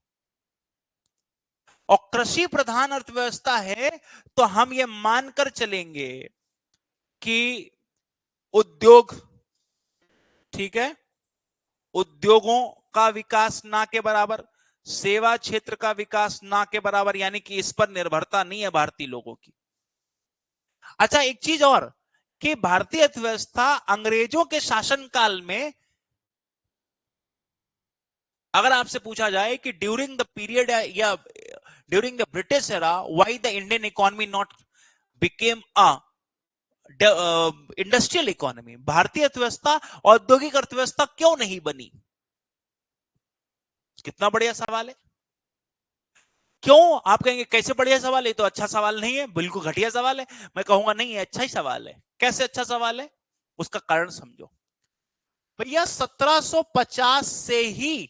और कृषि प्रधान अर्थव्यवस्था है तो हम ये मानकर चलेंगे कि उद्योग, ठीक है, उद्योगों का विकास ना के बराबर, सेवा क्षेत्र का विकास ना के बराबर, यानी कि इस पर निर्भरता नहीं है भारतीय लोगों की। अच्छा, एक चीज और कि भारतीय अर्थव्यवस्था अंग्रेजों के शासनकाल में, अगर आपसे पूछा जाए कि ड्यूरिंग द पीरियड या during the British era why the Indian economy not became a industrial economy, भारतीय अर्थव्यवस्था औद्योगिक अर्थव्यवस्था क्यों नहीं बनी? कितना बढ़िया सवाल है। क्यों? आप कहेंगे कैसे बढ़िया सवाल है, तो अच्छा सवाल नहीं है, बिल्कुल घटिया सवाल है। मैं कहूंगा नहीं है, अच्छा ही सवाल है। कैसे अच्छा सवाल है? उसका कारण समझो भैया। 1750 से ही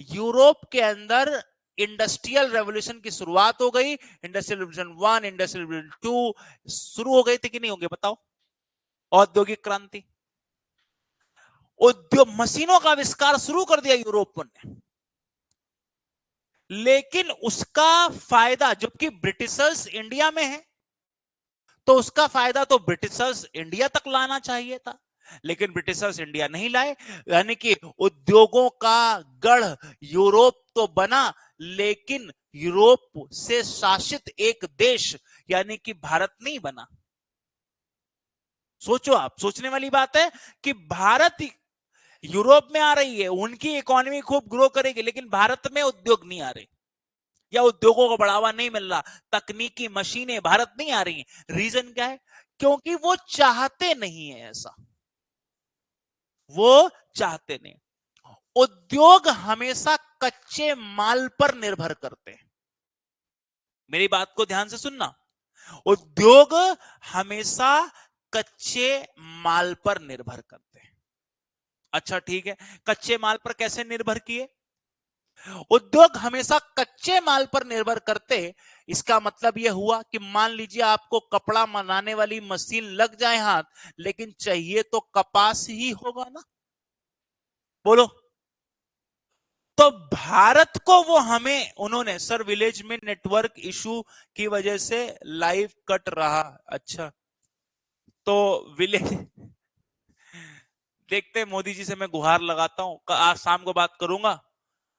यूरोप के अंदर इंडस्ट्रियल रेवोल्यूशन की शुरुआत हो गई। इंडस्ट्रियल रेवोल्यूशन 1, इंडस्ट्रियल रेवोल्यूशन 2 शुरू हो गई थी कि नहीं हो गई? बताओ। औद्योगिक क्रांति, उद्योग, मशीनों का आविष्कार शुरू कर दिया यूरोप ने। लेकिन उसका फायदा, जबकि ब्रिटिशर्स इंडिया में है, तो उसका फायदा तो ब्रिटिशर्स इंडिया तक लाना चाहिए था, लेकिन ब्रिटिशर्स इंडिया नहीं लाए। यानी कि उद्योगों का गढ़ यूरोप तो बना, लेकिन यूरोप से शासित एक देश यानी कि भारत नहीं बना। सोचो आप, सोचने वाली बात है कि भारत यूरोप में आ रही है, उनकी इकोनॉमी खूब ग्रो करेगी, लेकिन भारत में उद्योग नहीं आ रहे, या उद्योगों को बढ़ावा नहीं मिल रहा, तकनीकी मशीनें भारत नहीं आ रही। रीजन क्या है? क्योंकि वो चाहते नहीं है ऐसा, वो चाहते नहीं। उद्योग हमेशा कच्चे माल पर निर्भर करते हैं। मेरी बात को ध्यान से सुनना, उद्योग हमेशा कच्चे माल पर निर्भर करते हैं। अच्छा ठीक है, कच्चे माल पर कैसे निर्भर किए? उद्योग हमेशा कच्चे माल पर निर्भर करते। इसका मतलब यह हुआ कि मान लीजिए आपको कपड़ा बनाने वाली मशीन लग जाए हाथ, लेकिन चाहिए तो कपास ही होगा ना, बोलो। तो भारत को वो हमें उन्होंने, सर विलेज में नेटवर्क इशू की वजह से लाइव कट रहा। अच्छा, तो विलेज देखते हैं, मोदी जी से मैं गुहार लगाता हूं, आज शाम को बात करूंगा,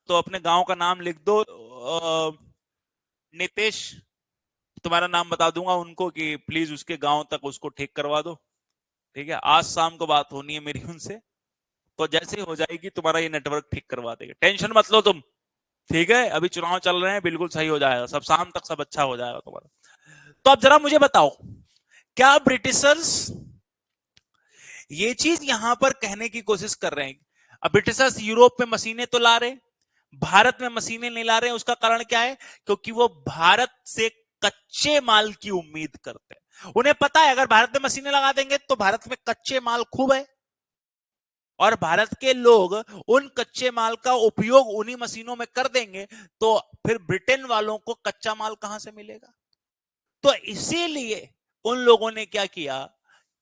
तो अपने गांव का नाम लिख दो, नितेश, तुम्हारा नाम बता दूंगा उनको कि प्लीज उसके गांव तक उसको ठीक करवा दो। ठीक है, आज शाम को बात होनी है मेरी उनसे, तो जैसे ही हो जाएगी तुम्हारा ये नेटवर्क ठीक करवा देगा, टेंशन मत लो तुम। ठीक है, अभी चुनाव चल रहे हैं, बिल्कुल सही हो जाएगा सब, शाम तक सब अच्छा हो जाएगा तुम्हारा। तो अब जरा मुझे बताओ, क्या ब्रिटिशर्स ये चीज यहां पर कहने की कोशिश कर रहे हैं? अब ब्रिटिशर्स यूरोप में मशीनें तो ला रहे, भारत में मशीनें नहीं ला रहे हैं, उसका कारण क्या है? क्योंकि वो भारत से कच्चे माल की उम्मीद करते हैं। उन्हें पता है अगर भारत में मशीनें लगा देंगे तो भारत में कच्चे माल खूब है, और भारत के लोग उन कच्चे माल का उपयोग उन्हीं मशीनों में कर देंगे, तो फिर ब्रिटेन वालों को कच्चा माल कहां से मिलेगा? तो इसीलिए उन लोगों ने क्या किया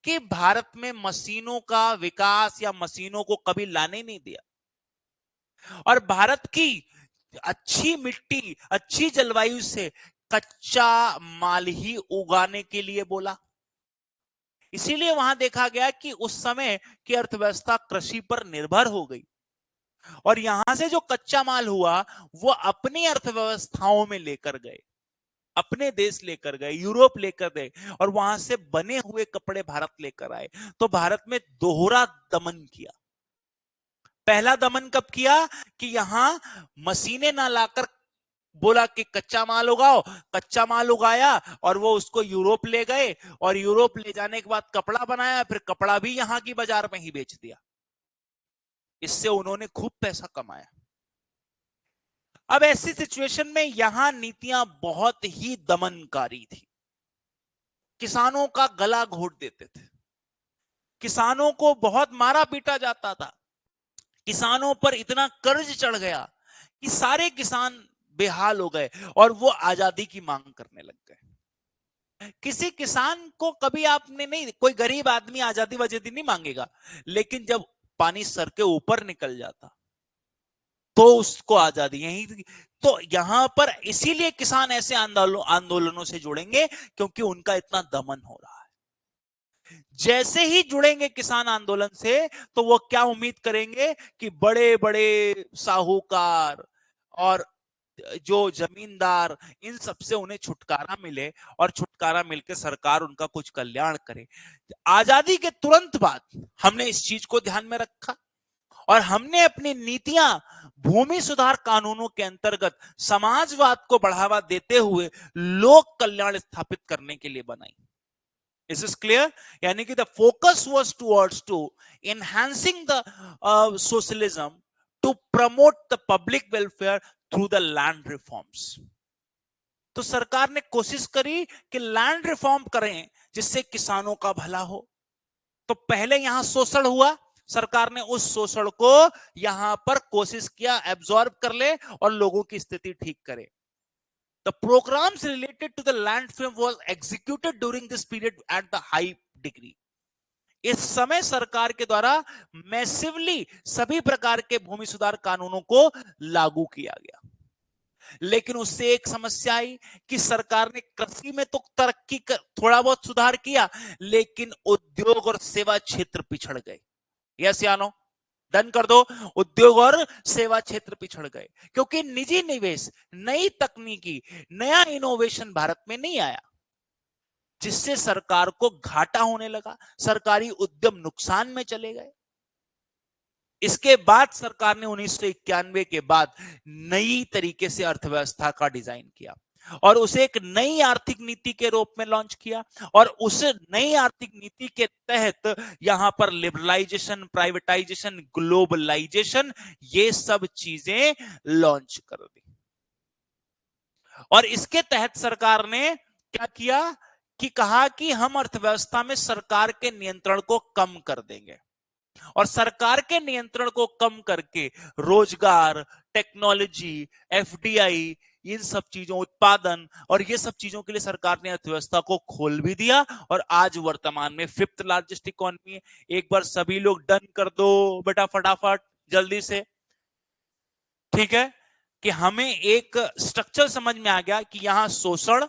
कि भारत में मशीनों का विकास या मशीनों को कभी लाने नहीं दिया, और भारत की अच्छी मिट्टी, अच्छी जलवायु से कच्चा माल ही उगाने के लिए बोला। इसीलिए वहां देखा गया कि उस समय की अर्थव्यवस्था कृषि पर निर्भर हो गई, और यहां से जो कच्चा माल हुआ वो अपनी अर्थव्यवस्थाओं में लेकर गए, अपने देश लेकर गए, यूरोप लेकर गए, और वहां से बने हुए कपड़े भारत लेकर आए। तो भारत में दोहरा दमन किया। पहला दमन कब किया कि यहां मशीनें ना लाकर बोला कि कच्चा माल उगाओ, कच्चा माल उगाया और वो उसको यूरोप ले गए, और यूरोप ले जाने के बाद कपड़ा बनाया, फिर कपड़ा भी यहां की बाजार में ही बेच दिया। इससे उन्होंने खूब पैसा कमाया। अब ऐसी सिचुएशन में यहां नीतियां बहुत ही दमनकारी थी, किसानों का गला घोट देते थे, किसानों को बहुत मारा पीटा जाता था, किसानों पर इतना कर्ज चढ़ गया कि सारे किसान बेहाल हो गए और वो आजादी की मांग करने लग गए। किसी किसान को कभी आपने नहीं, कोई गरीब आदमी आजादी वजादी नहीं मांगेगा, लेकिन जब पानी सर के ऊपर निकल जाता तो उसको आजादी यही। तो यहां पर इसीलिए किसान ऐसे आंदोलनों से जुड़ेंगे क्योंकि उनका इतना दमन हो रहा है। जैसे ही जुड़ेंगे किसान आंदोलन से तो वो क्या उम्मीद करेंगे कि बड़े बड़े साहूकार और जो जमींदार, इन सबसे उन्हें छुटकारा मिले और छुटकारा मिलकर सरकार उनका कुछ कल्याण करे। आजादी के तुरंत बाद हमने इस चीज को ध्यान में रखा और हमने अपनी नीतियां भूमि सुधार कानूनों के अंतर्गत समाजवाद को बढ़ावा देते हुए लोक कल्याण स्थापित करने के लिए बनाई। Is this clear? यानी कि the focus was towards to enhancing the socialism to promote the public welfare through the land reforms. तो सरकार ने कोशिश करी कि लैंड रिफॉर्म करें जिससे किसानों का भला हो। तो पहले यहां शोषण हुआ, सरकार ने उस शोषण को यहां पर कोशिश किया एब्जॉर्ब कर ले और लोगों की स्थिति ठीक करे। The programs related to the land reform was executed during this period at the high degree. इस समय सरकार के द्वारा मैसिवली सभी प्रकार के भूमि सुधार कानूनों को लागू किया गया, लेकिन उससे एक समस्या आई कि सरकार ने कृषि में तो तरक्की कर थोड़ा बहुत सुधार किया, लेकिन उद्योग और सेवा क्षेत्र पिछड़ गए। यस या नो? डन कर दो। उद्योग और सेवा क्षेत्र पिछड़ गए क्योंकि निजी निवेश, नई तकनीकी, नया इनोवेशन भारत में नहीं आया, जिससे सरकार को घाटा होने लगा, सरकारी उद्यम नुकसान में चले गए। इसके बाद सरकार ने 1991 के बाद नई तरीके से अर्थव्यवस्था का डिजाइन किया और उसे एक नई आर्थिक नीति के रूप में लॉन्च किया, और उस नई आर्थिक नीति के तहत यहां पर लिबरलाइजेशन, प्राइवेटाइजेशन, ग्लोबलाइजेशन, ये सब चीजें लॉन्च कर दी। और इसके तहत सरकार ने क्या किया कि कहा कि हम अर्थव्यवस्था में सरकार के नियंत्रण को कम कर देंगे, और सरकार के नियंत्रण को कम करके रोजगार, टेक्नोलॉजी, एफडीआई, इन सब चीजों, उत्पादन और ये सब चीजों के लिए सरकार ने अर्थव्यवस्था को खोल भी दिया, और आज वर्तमान में 5th लार्जेस्ट इकोनॉमी है। एक बार सभी लोग डन कर दो बेटा फटाफट जल्दी से, ठीक है? कि हमें एक स्ट्रक्चर समझ में आ गया कि यहां शोषण,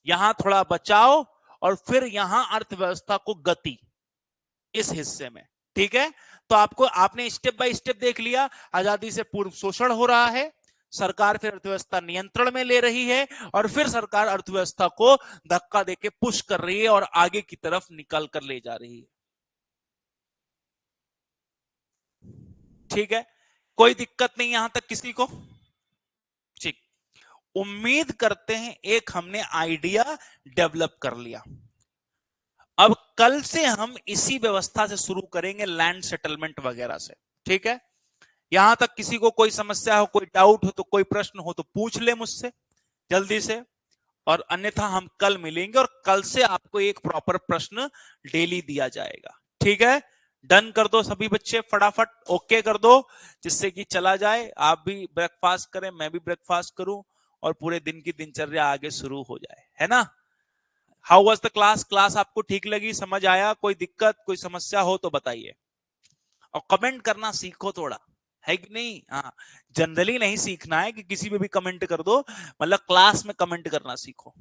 यहां थोड़ा बचाव, और फिर यहां अर्थव्यवस्था को गति इस हिस्से में, ठीक है? तो आपने स्टेप बाय स्टेप देख लिया। आजादी से पूर्व शोषण हो रहा है, सरकार फिर अर्थव्यवस्था नियंत्रण में ले रही है, और फिर सरकार अर्थव्यवस्था को धक्का देके पुश कर रही है और आगे की तरफ निकल कर ले जा रही है। ठीक है? कोई दिक्कत नहीं यहां तक किसी को? ठीक, उम्मीद करते हैं एक हमने आइडिया डेवलप कर लिया। अब कल से हम इसी व्यवस्था से शुरू करेंगे, लैंड सेटलमेंट वगैरह से, ठीक है? यहां तक किसी को कोई समस्या हो, कोई डाउट हो, तो कोई प्रश्न हो तो पूछ ले मुझसे जल्दी से, और अन्यथा हम कल मिलेंगे और कल से आपको एक प्रॉपर प्रश्न डेली दिया जाएगा, ठीक है? डन कर दो सभी बच्चे, फटाफट ओके कर दो, जिससे कि चला जाए, आप भी ब्रेकफास्ट करें, मैं भी ब्रेकफास्ट करूं, और पूरे दिन की दिनचर्या आगे शुरू हो जाए, है ना। How was the class? Class आपको ठीक लगी, समझ आया? कोई दिक्कत, कोई समस्या हो तो बताइए, और कमेंट करना सीखो थोड़ा, है कि नहीं? हाँ, जनरली नहीं सीखना है कि किसी पे भी कमेंट कर दो, मतलब क्लास में कमेंट करना सीखो।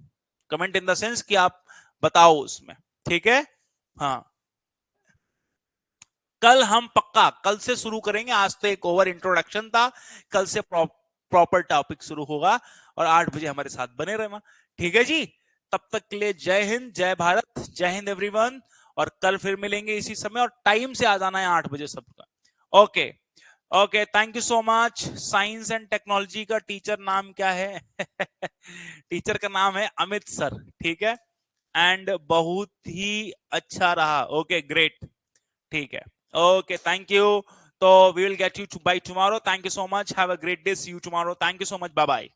कमेंट इन द सेंस कि आप बताओ उसमें, ठीक है। हाँ, कल हम पक्का, कल से शुरू करेंगे, आज तो एक ओवर इंट्रोडक्शन था, कल से प्रॉपर टॉपिक शुरू होगा, और 8 बजे हमारे साथ बने रहना, ठीक है जी। तब तक के लिए जय हिंद, जय भारत, जय हिंद एवरीवन, और कल फिर मिलेंगे इसी समय, और टाइम से आ जाना है 8 बजे सबका। Okay, okay, thank you so much. Science and technology का टीचर नाम क्या है? टीचर का नाम है अमित सर, ठीक है। एंड बहुत ही अच्छा रहा, ओके ग्रेट, ठीक है। Okay, thank you. तो we will get you by tomorrow, thank you so much, have a great day, see you tomorrow, thank you so much, bye bye.